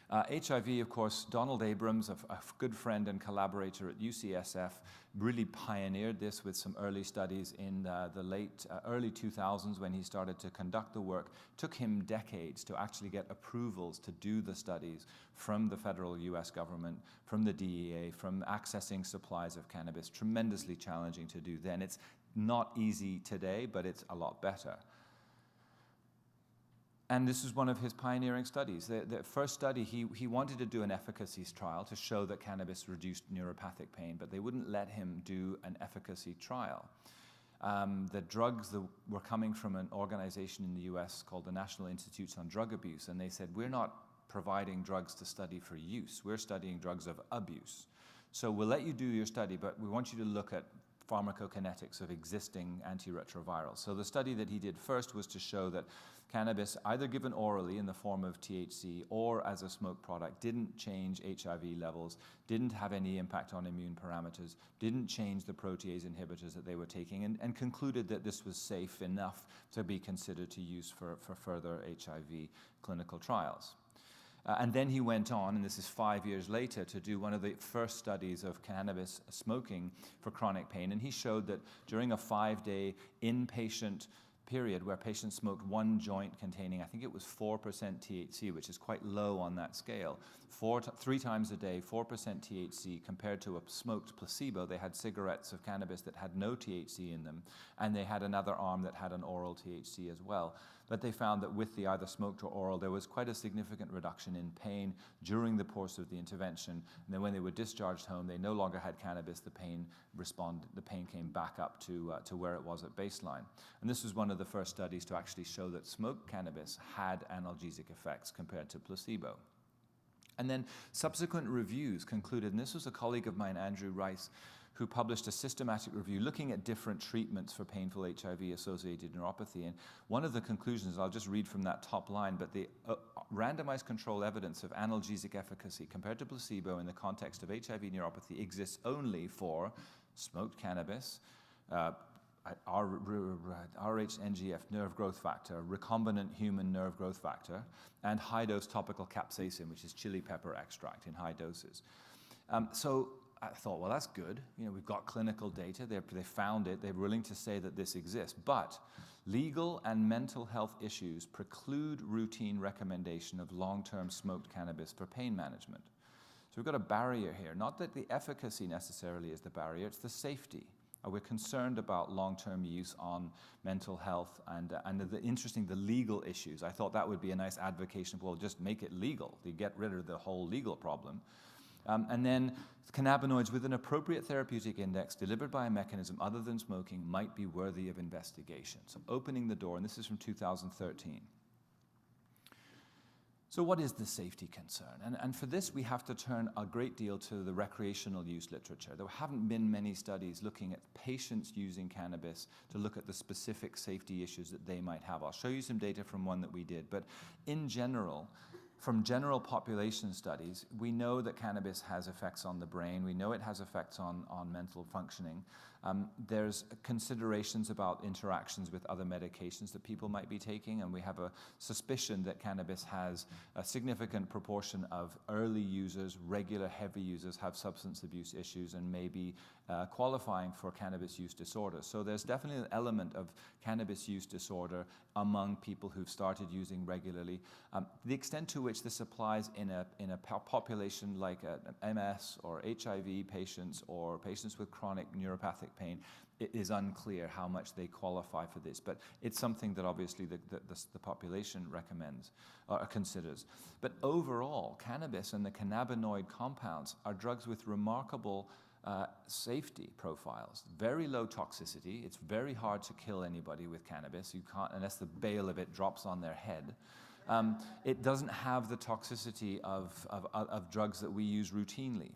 HIV, of course, Donald Abrams, a good friend and collaborator at UCSF, really pioneered this with some early studies in the early 2000s when he started to conduct the work. Took him decades to actually get approvals to do the studies from the federal US government, from the DEA, from accessing supplies of cannabis. Tremendously challenging to do then. It's not easy today, but it's a lot better. And this is one of his pioneering studies. The first study, he wanted to do an efficacy trial to show that cannabis reduced neuropathic pain, but they wouldn't let him do an efficacy trial. The drugs that were coming from an organization in the US called the National Institutes on Drug Abuse, and they said, we're not providing drugs to study for use, we're studying drugs of abuse. So we'll let you do your study, but we want you to look at pharmacokinetics of existing antiretrovirals. So the study that he did first was to show that cannabis, either given orally in the form of THC or as a smoke product, didn't change HIV levels, didn't have any impact on immune parameters, didn't change the protease inhibitors that they were taking, and concluded that this was safe enough to be considered to use for further HIV clinical trials. And then he went on, and this is 5 years later, to do one of the first studies of cannabis smoking for chronic pain. And he showed that during a 5-day inpatient period where patients smoked one joint containing, I think it was 4% THC, which is quite low on that scale, 3 times a day, 4% THC, compared to a smoked placebo. They had cigarettes of cannabis that had no THC in them, and they had another arm that had an oral THC as well. But they found that with the either smoked or oral, there was quite a significant reduction in pain during the course of the intervention. And then when they were discharged home, they no longer had cannabis. The pain came back up to where it was at baseline. And this was one of the first studies to actually show that smoked cannabis had analgesic effects compared to placebo. And then subsequent reviews concluded, and this was a colleague of mine, Andrew Rice, who published a systematic review looking at different treatments for painful HIV-associated neuropathy. And one of the conclusions, I'll just read from that top line, but the randomized control evidence of analgesic efficacy compared to placebo in the context of HIV neuropathy exists only for smoked cannabis, RHNGF, nerve growth factor, recombinant human nerve growth factor, and high-dose topical capsaicin, which is chili pepper extract in high doses. So I thought, well, that's good. We've got clinical data. They found it. They're willing to say that this exists. But legal and mental health issues preclude routine recommendation of long-term smoked cannabis for pain management. So we've got a barrier here. Not that the efficacy necessarily is the barrier, it's the safety. We're concerned about long-term use on mental health and the legal issues. I thought that would be a nice advocation. Well, just make it legal to get rid of the whole legal problem. And then cannabinoids with an appropriate therapeutic index delivered by a mechanism other than smoking might be worthy of investigation. So opening the door, and this is from 2013. So what is the safety concern? And for this, we have to turn a great deal to the recreational use literature. There haven't been many studies looking at patients using cannabis to look at the specific safety issues that they might have. I'll show you some data from one that we did. But in general, from general population studies, we know that cannabis has effects on the brain. We know it has effects on mental functioning. There's considerations about interactions with other medications that people might be taking, and we have a suspicion that cannabis has a significant proportion of early users, regular heavy users, have substance abuse issues and may be qualifying for cannabis use disorder. So there's definitely an element of cannabis use disorder among people who've started using regularly. The extent to which this applies in a population like MS or HIV patients or patients with chronic neuropathic pain, it is unclear how much they qualify for this, but it's something that obviously the population recommends or considers. But overall, cannabis and the cannabinoid compounds are drugs with remarkable safety profiles, very low toxicity. It's very hard to kill anybody with cannabis. You can't, unless the bale of it drops on their head. It doesn't have the toxicity of drugs that we use routinely.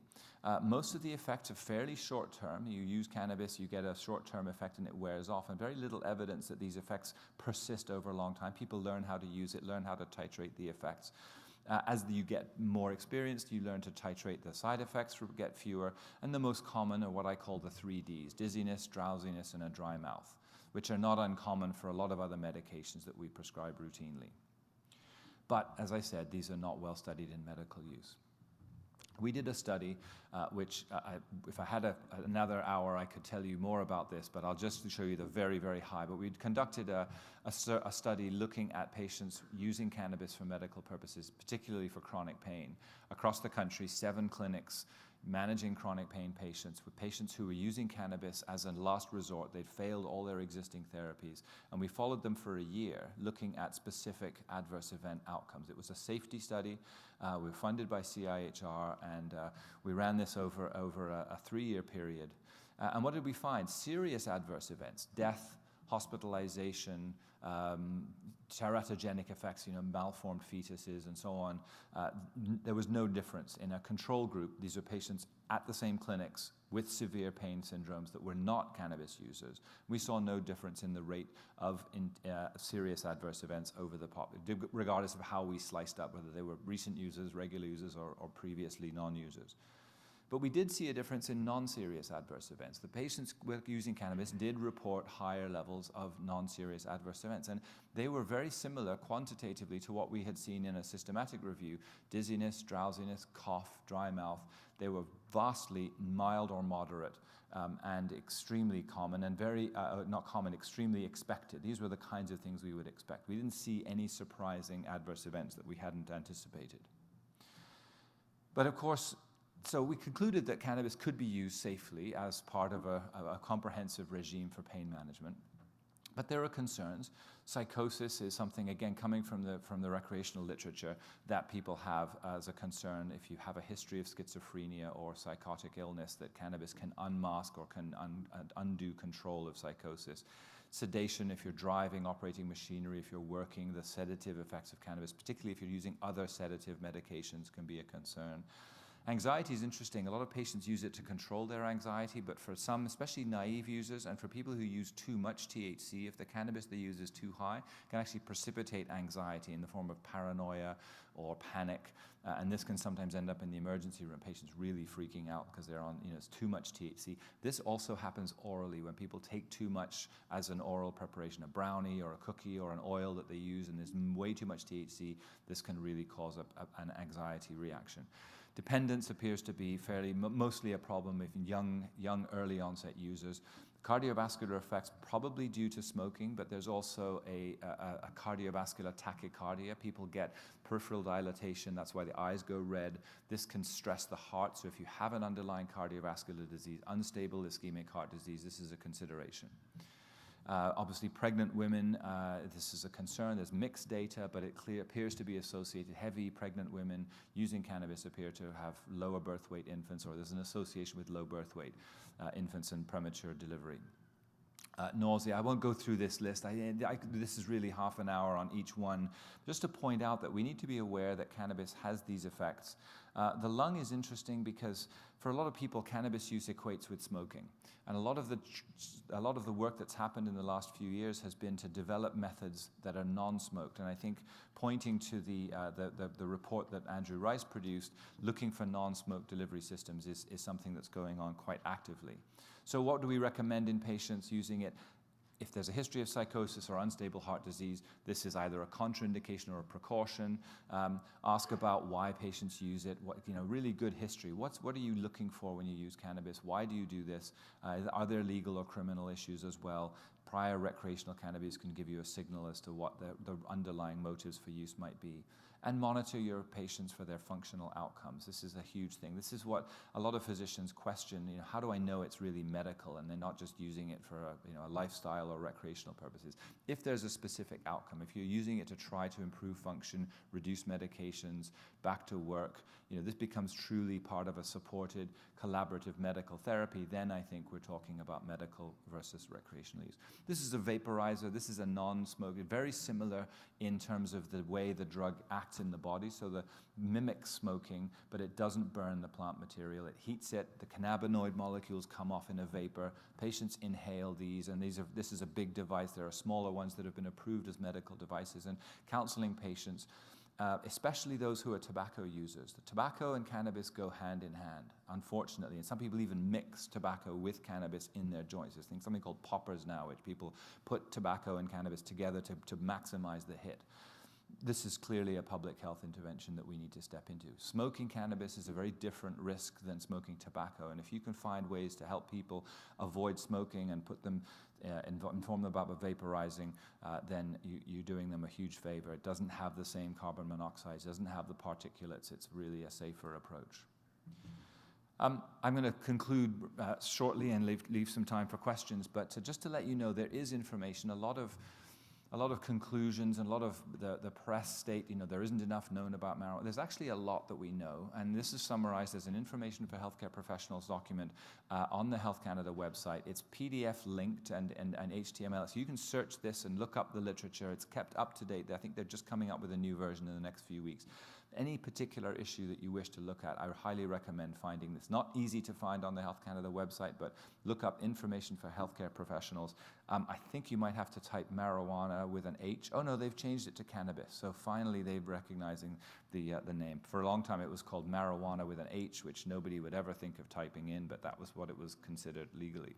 Most of the effects are fairly short-term. You use cannabis, you get a short-term effect and it wears off, and very little evidence that these effects persist over a long time. People learn how to use it, learn how to titrate the effects. As you get more experienced, you learn to titrate the side effects, get fewer, and the most common are what I call the 3 Ds, dizziness, drowsiness, and a dry mouth, which are not uncommon for a lot of other medications that we prescribe routinely. But, as I said, these are not well studied in medical use. We did a study, which if I had another hour, I could tell you more about this, but I'll just show you the very, very high. But we'd conducted a study looking at patients using cannabis for medical purposes, particularly for chronic pain. Across the country, 7 clinics managing chronic pain patients, with patients who were using cannabis as a last resort. They'd failed all their existing therapies, and we followed them for a year looking at specific adverse event outcomes. It was a safety study. We were funded by CAHR, and we ran this over a 3-year period. And what did we find? Serious adverse events, death, hospitalization, teratogenic effects, malformed fetuses and so on. There was no difference. In a control group, these are patients at the same clinics with severe pain syndromes that were not cannabis users, we saw no difference in the rate of serious adverse events over the population, regardless of how we sliced up, whether they were recent users, regular users, or previously non-users. But we did see a difference in non-serious adverse events. The patients using cannabis did report higher levels of non-serious adverse events, and they were very similar quantitatively to what we had seen in a systematic review: dizziness, drowsiness, cough, dry mouth. They were vastly mild or moderate, and extremely common, and not common, extremely expected. These were the kinds of things we would expect. We didn't see any surprising adverse events that we hadn't anticipated. But of course, so we concluded that cannabis could be used safely as part of a comprehensive regime for pain management. But there are concerns. Psychosis is something, again, coming from the recreational literature, that people have as a concern. If you have a history of schizophrenia or psychotic illness, that cannabis can unmask or can undo control of psychosis. Sedation, if you're driving, operating machinery, if you're working, the sedative effects of cannabis, particularly if you're using other sedative medications, can be a concern. Anxiety is interesting. A lot of patients use it to control their anxiety, but for some, especially naive users, and for people who use too much THC, if the cannabis they use is too high, it can actually precipitate anxiety in the form of paranoia or panic, and this can sometimes end up in the emergency room, patients really freaking out because they're on, it's too much THC. This also happens orally when people take too much as an oral preparation, a brownie or a cookie or an oil that they use, and there's way too much THC. This can really cause an anxiety reaction. Dependence appears to be mostly a problem with young early onset users. Cardiovascular effects probably due to smoking, but there's also a cardiovascular tachycardia. People get peripheral dilatation. That's why the eyes go red. This can stress the heart. So if you have an underlying cardiovascular disease, unstable ischemic heart disease, this is a consideration. Obviously, pregnant women, this is a concern. There's mixed data, but it appears to be associated. Heavy pregnant women using cannabis appear to have lower birth weight infants, or there's an association with low birth weight infants and premature delivery. Nausea. I won't go through this list. This is really half an hour on each one. Just to point out that we need to be aware that cannabis has these effects. The lung is interesting because for a lot of people, cannabis use equates with smoking. And a lot of the work that's happened in the last few years has been to develop methods that are non-smoked. And I think pointing to the report that Andrew Rice produced, looking for non-smoke delivery systems is something that's going on quite actively. So what do we recommend in patients using it? If there's a history of psychosis or unstable heart disease, this is either a contraindication or a precaution. Ask about why patients use it. Really good history. What are you looking for when you use cannabis? Why do you do this? Are there legal or criminal issues as well? Prior recreational cannabis can give you a signal as to what the underlying motives for use might be. And monitor your patients for their functional outcomes. This is a huge thing. This is what a lot of physicians question, how do I know it's really medical and they're not just using it for a lifestyle or recreational purposes? If there's a specific outcome, if you're using it to try to improve function, reduce medications, back to work, this becomes truly part of a supported collaborative medical therapy, then I think we're talking about medical versus recreational use. This is a vaporizer. This is a non-smoker, very similar in terms of the way the drug acts in the body. So the mimics smoking, but it doesn't burn the plant material. It heats it. The cannabinoid molecules come off in a vapor. Patients inhale these, and this is a big device. There are smaller ones that have been approved as medical devices, and counseling patients, especially those who are tobacco users. The tobacco and cannabis go hand in hand, unfortunately, and some people even mix tobacco with cannabis in their joints. There's something called poppers now, which people put tobacco and cannabis together to maximize the hit. This is clearly a public health intervention that we need to step into. Smoking cannabis is a very different risk than smoking tobacco, and if you can find ways to help people avoid smoking and put them, inform them about vaporizing, then you're doing them a huge favor. It doesn't have the same carbon monoxide, it doesn't have the particulates. It's really a safer approach. I'm going to conclude shortly and leave some time for questions, but just to let you know, there is information, a lot of conclusions, and a lot of the press state, there isn't enough known about marijuana. There's actually a lot that we know, and this is summarized as an information for healthcare professionals document on the Health Canada website. It's PDF linked and HTML, so you can search this and look up the literature. It's kept up to date. I think they're just coming up with a new version in the next few weeks. any particular issue that you wish to look at, I highly recommend finding this. Not easy to find on the Health Canada website, but look up information for healthcare professionals. I think you might have to type marijuana with an H. Oh no, they've changed it to cannabis. So finally they're recognizing the name. For a long time it was called marijuana with an H, which nobody would ever think of typing in, but that was what it was considered legally.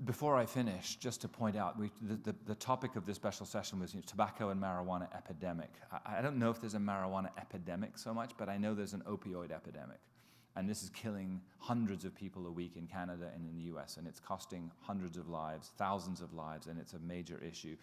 Before I finish, just to point out, the topic of this special session was tobacco and marijuana epidemic. I don't know if there's a marijuana epidemic so much, but I know there's an opioid epidemic. And this is killing hundreds of people a week in Canada and in the US, and it's costing hundreds of lives, thousands of lives, and it's a major issue.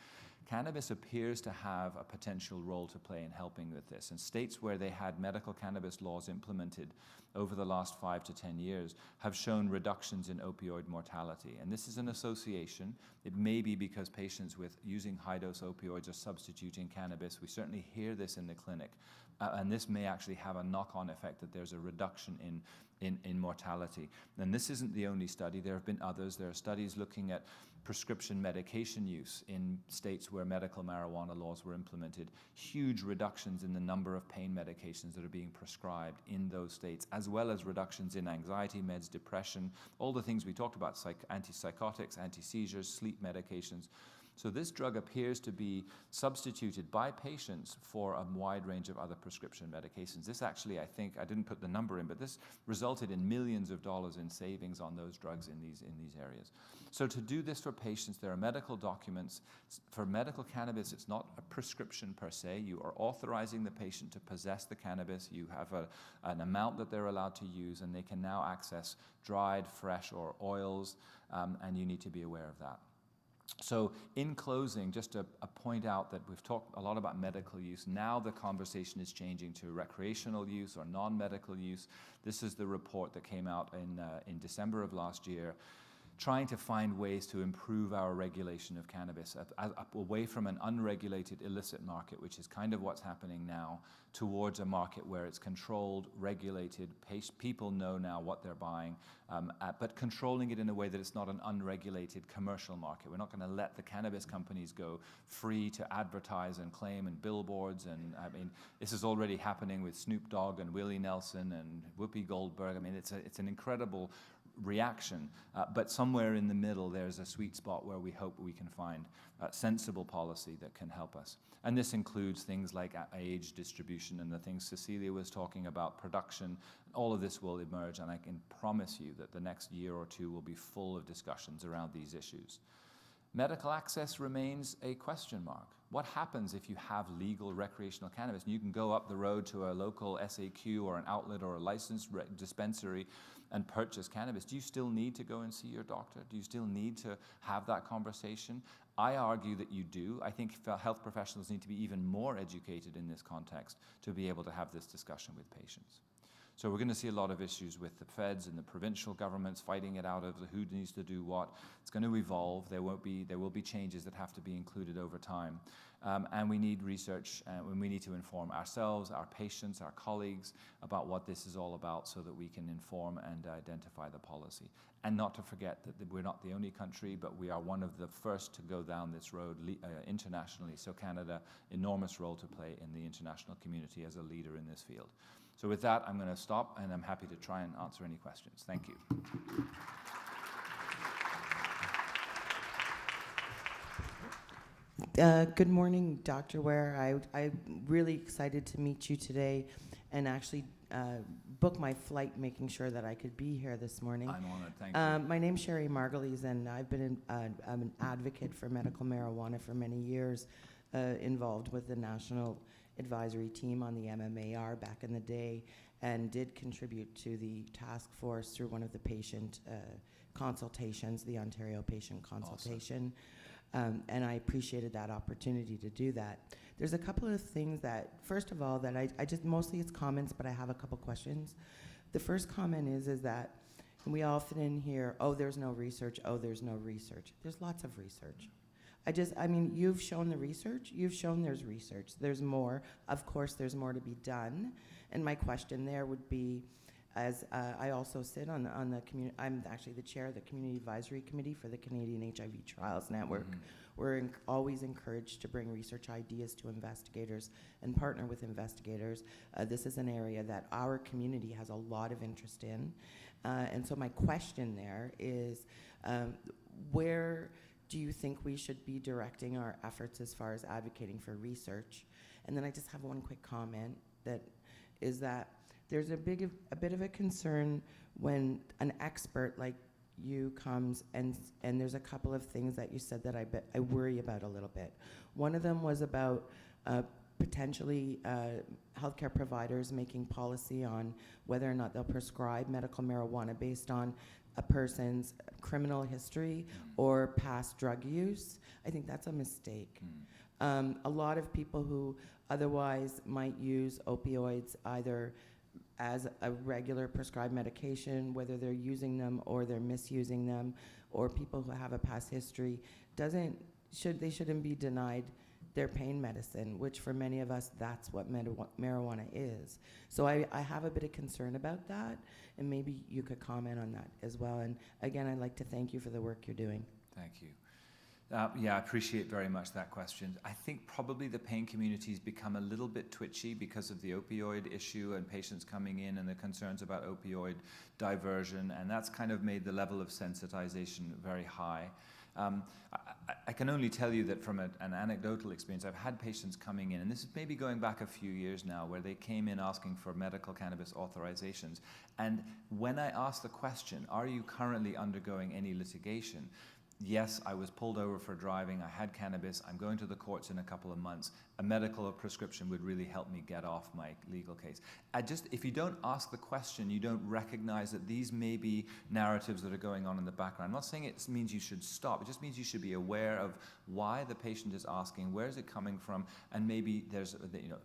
Cannabis appears to have a potential role to play in helping with this. And states where they had medical cannabis laws implemented over the last 5 to 10 years have shown reductions in opioid mortality. And this is an association. It may be because patients with using high-dose opioids are substituting cannabis. We certainly hear this in the clinic. And this may actually have a knock-on effect that there's a reduction in mortality. And this isn't the only study. There have been others. There are studies looking at prescription medication use in states where medical marijuana laws were implemented. Huge reductions in the number of pain medications that are being prescribed in those states, as well as reductions in anxiety meds, depression, all the things we talked about, antipsychotics, anti-seizures, sleep medications. So this drug appears to be substituted by patients for a wide range of other prescription medications. This actually, I think, I didn't put the number in, but this resulted in millions of dollars in savings on those drugs in these areas. So to do this for patients, there are medical documents. For medical cannabis, it's not a prescription per se. You are authorizing the patient to possess the cannabis. You have an amount that they're allowed to use, and they can now access dried, fresh, or oils, and you need to be aware of that. So in closing, just to point out that we've talked a lot about medical use. Now the conversation is changing to recreational use or non-medical use. This is the report that came out in December of last year, trying to find ways to improve our regulation of cannabis away from an unregulated illicit market, which is kind of what's happening now, towards a market where it's controlled, regulated, people know now what they're buying, but controlling it in a way that it's not an unregulated commercial market. We're not going to let the cannabis companies go free to advertise and claim and billboards. And I mean, this is already happening with Snoop Dogg and Willie Nelson and Whoopi Goldberg. I mean, it's an incredible reaction, but somewhere in the middle there's a sweet spot where we hope we can find sensible policy that can help us. And this includes things like age distribution and the things Cecilia was talking about, production. All of this will emerge, and I can promise you that the next year or two will be full of discussions around these issues. Medical access remains a question mark. What happens if you have legal recreational cannabis and you can go up the road to a local SAQ or an outlet or a licensed dispensary and purchase cannabis? Do you still need to go and see your doctor? Do you still need to have that conversation? I argue that you do. I think health professionals need to be even more educated in this context to be able to have this discussion with patients. So we're going to see a lot of issues with the feds and the provincial governments fighting it out of who needs to do what. It's going to evolve. There will be changes that have to be included over time. And we need research, and we need to inform ourselves, our patients, our colleagues about what this is all about so that we can inform and identify the policy. And not to forget that we're not the only country, but we are one of the first to go down this road internationally. So Canada, enormous role to play in the international community as a leader in this field. So with that, I'm going to stop, and I'm happy to try and answer any questions. Thank you. Good morning, Dr. Ware. I'm really excited to meet you today and actually book my flight, making sure that I could be here this morning. I'm honored, thank you. My name's Sherry Margulies, and I've been I'm an advocate for medical marijuana for many years, involved with the National Advisory Team on the MMAR back in the day, and did contribute to the task force through one of the patient consultations, the Ontario Patient Consultation. Awesome. And I appreciated that opportunity to do that. There's a couple of things that, first of all, that I just, mostly it's comments, but I have a couple questions. The first comment is that we often hear, oh, there's no research, oh, there's no research. There's lots of research. I mean, you've shown the research, you've shown there's research. There's more. Of course, there's more to be done. And my question there would be, as I also sit on the community, I'm actually the chair of the Community Advisory Committee for the Canadian HIV Trials Network, we're always encouraged to bring research ideas to investigators and partner with investigators. This is an area that our community has a lot of interest in. And so my question there is, where do you think we should be directing our efforts as far as advocating for research? And then I just have one quick comment, that is that there's a bit of a concern when an expert like you comes and there's a couple of things that you said that I worry about a little bit. One of them was about potentially healthcare providers making policy on whether or not they'll prescribe medical marijuana based on a person's criminal history or past drug use. I think that's a mistake. A lot of people who otherwise might use opioids either as a regular prescribed medication, whether they're using them or they're misusing them, or people who have a past history, they shouldn't be denied their pain medicine, which for many of us, that's what marijuana is. So I have a bit of concern about that, and maybe you could comment on that as well. And again, I'd like to thank you for the work you're doing. Thank you. Yeah, I appreciate very much that question. I think probably the pain community's become a little bit twitchy because of the opioid issue and patients coming in and the concerns about opioid diversion, and that's kind of made the level of sensitization very high. I can only tell you that from an anecdotal experience, I've had patients coming in, and this is maybe going back a few years now, where they came in asking for medical cannabis authorizations. And when I asked the question, are you currently undergoing any litigation? Yes, I was pulled over for driving, I had cannabis, I'm going to the courts in a couple of months. A medical prescription would really help me get off my legal case. If you don't ask the question, you don't recognize that these may be narratives that are going on in the background. I'm not saying it means you should stop, it just means you should be aware of why the patient is asking, where is it coming from, and maybe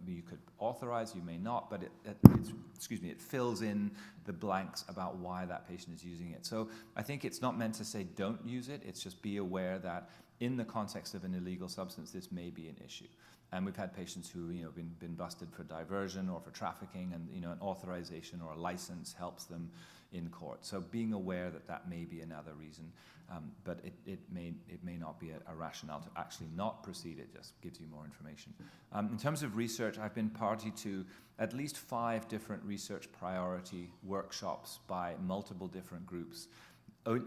you could authorize, you may not, but it fills in the blanks about why that patient is using it. So I think it's not meant to say don't use it, it's just be aware that in the context of an illegal substance, this may be an issue. And we've had patients who been busted for diversion or for trafficking, and an authorization or a license helps them in court. So being aware that that may be another reason, but it may not be a rationale to actually not proceed. It just gives you more information. In terms of research, I've been party to at least 5 different research priority workshops by multiple different groups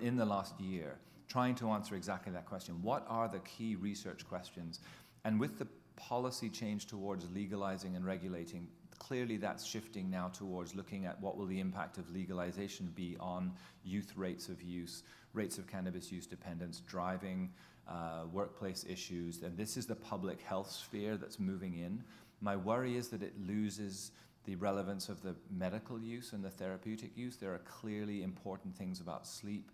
in the last year, trying to answer exactly that question. What are the key research questions? And with the policy change towards legalizing and regulating, clearly that's shifting now towards looking at what will the impact of legalization be on youth rates of use, rates of cannabis use dependence, driving, workplace issues, and this is the public health sphere that's moving in. My worry is that it loses the relevance of the medical use and the therapeutic use. There are clearly important things about sleep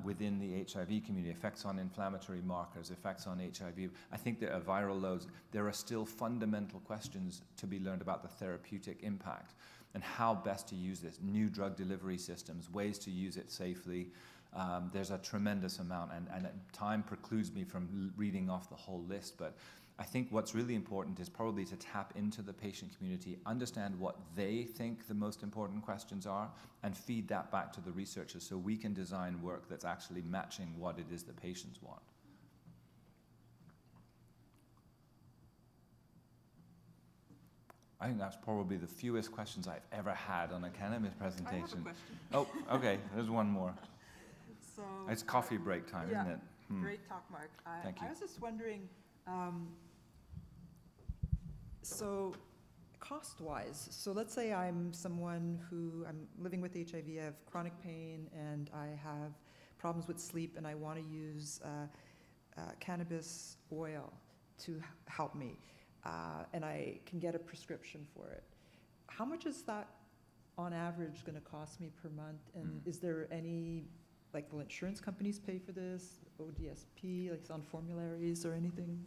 within the HIV community, effects on inflammatory markers, effects on HIV. I think there are viral loads. There are still fundamental questions to be learned about the therapeutic impact and how best to use this, new drug delivery systems, ways to use it safely. There's a tremendous amount, and time precludes me from reading off the whole list, but I think what's really important is probably to tap into the patient community, understand what they think the most important questions are, and feed that back to the researchers so we can design work that's actually matching what it is the patients want. I think that's probably the fewest questions I've ever had on a cannabis presentation. I have a question. Oh, okay, there's one more. So It's coffee break time, yeah, isn't it? Great talk, Mark. Thank you. I was just wondering, so cost-wise, so let's say I'm someone who, I'm living with HIV, I have chronic pain, and I have problems with sleep, and I want to use cannabis oil to help me, and I can get a prescription for it. How much is that on average going to cost me per month? And is there any, like, will insurance companies pay for this, ODSP, like on formularies or anything?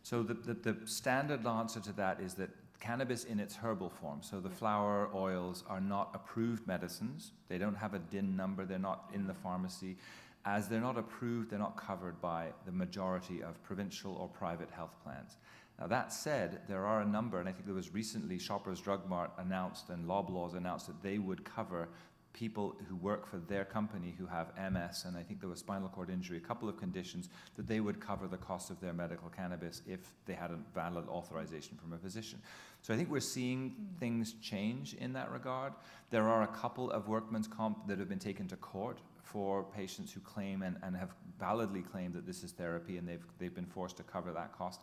So the standard answer to that is that cannabis in its herbal form, so the flower oils, are not approved medicines. They don't have a DIN number. They're not in the pharmacy. As they're not approved, they're not covered by the majority of provincial or private health plans. Now, that said, there are a number, and I think there was recently Shoppers Drug Mart announced and Loblaws announced that they would cover people who work for their company who have MS, and I think there was spinal cord injury, a couple of conditions, that they would cover the cost of their medical cannabis if they had a valid authorization from a physician. So I think we're seeing things change in that regard. There are a couple of workman's comp that have been taken to court for patients who claim and have validly claimed that this is therapy, and they've been forced to cover that cost.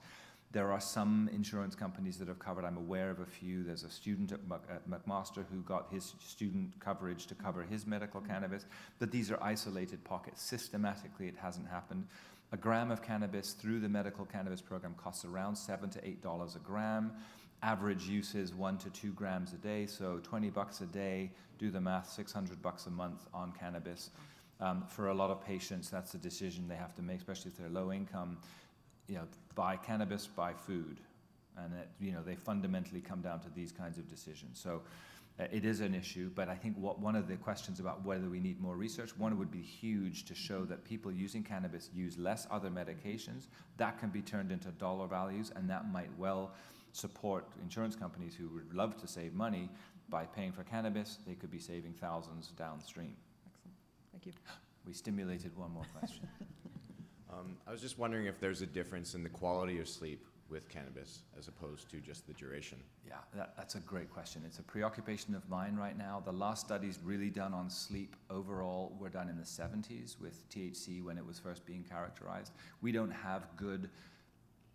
There are some insurance companies that have covered. I'm aware of a few. There's a student at McMaster who got his student coverage to cover his medical cannabis, but these are isolated pockets. Systematically, it hasn't happened. A gram of cannabis through the medical cannabis program costs around $7 to $8 a gram. Average use is 1 to 2 grams a day, so $20 a day, do the math, $600 a month on cannabis. For a lot of patients, that's a decision they have to make, especially if they're low income. Buy cannabis, buy food. And they fundamentally come down to these kinds of decisions. So it is an issue, but I think one of the questions about whether we need more research, one would be huge to show that people using cannabis use less other medications. That can be turned into dollar values, and that might well support insurance companies who would love to save money by paying for cannabis. They could be saving thousands downstream. Excellent. Thank you. We stimulated one more question. I was just wondering if there's a difference in the quality of sleep with cannabis as opposed to just the duration. Yeah, that's a great question. It's a preoccupation of mine right now. The last studies really done on sleep overall were done in the 70s with THC when it was first being characterized. We don't have good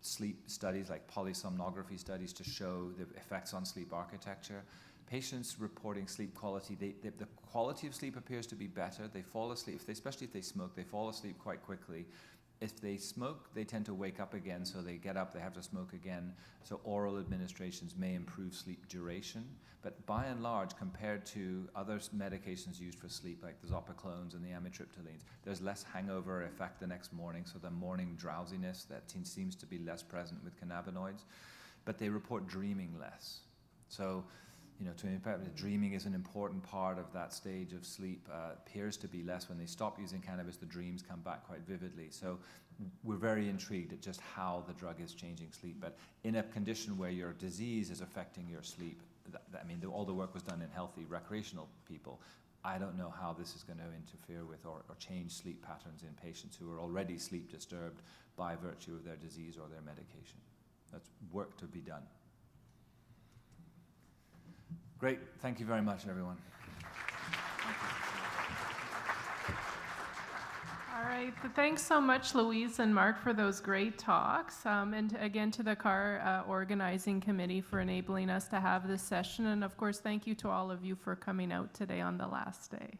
sleep studies like polysomnography studies to show the effects on sleep architecture. Patients reporting sleep quality, the quality of sleep appears to be better. They fall asleep, especially if they smoke, they fall asleep quite quickly. If they smoke, they tend to wake up again, so they get up, they have to smoke again. So oral administrations may improve sleep duration. But by and large, compared to other medications used for sleep, like the zopiclones and the amitriptylines, there's less hangover effect the next morning, so the morning drowsiness that seems to be less present with cannabinoids. But they report dreaming less. So, dreaming is an important part of that stage of sleep. Appears to be less when they stop using cannabis. The dreams come back quite vividly. So we're very intrigued at just how the drug is changing sleep. But in a condition where your disease is affecting your sleep, all the work was done in healthy recreational people. I don't know how this is going to interfere with or change sleep patterns in patients who are already sleep disturbed by virtue of their disease or their medication. That's work to be done. Great. Thank you very much, everyone. All right. Thanks so much, Louise and Mark, for those great talks. And again, to the CAHR organizing committee for enabling us to have this session. And of course, thank you to all of you for coming out today on the last day.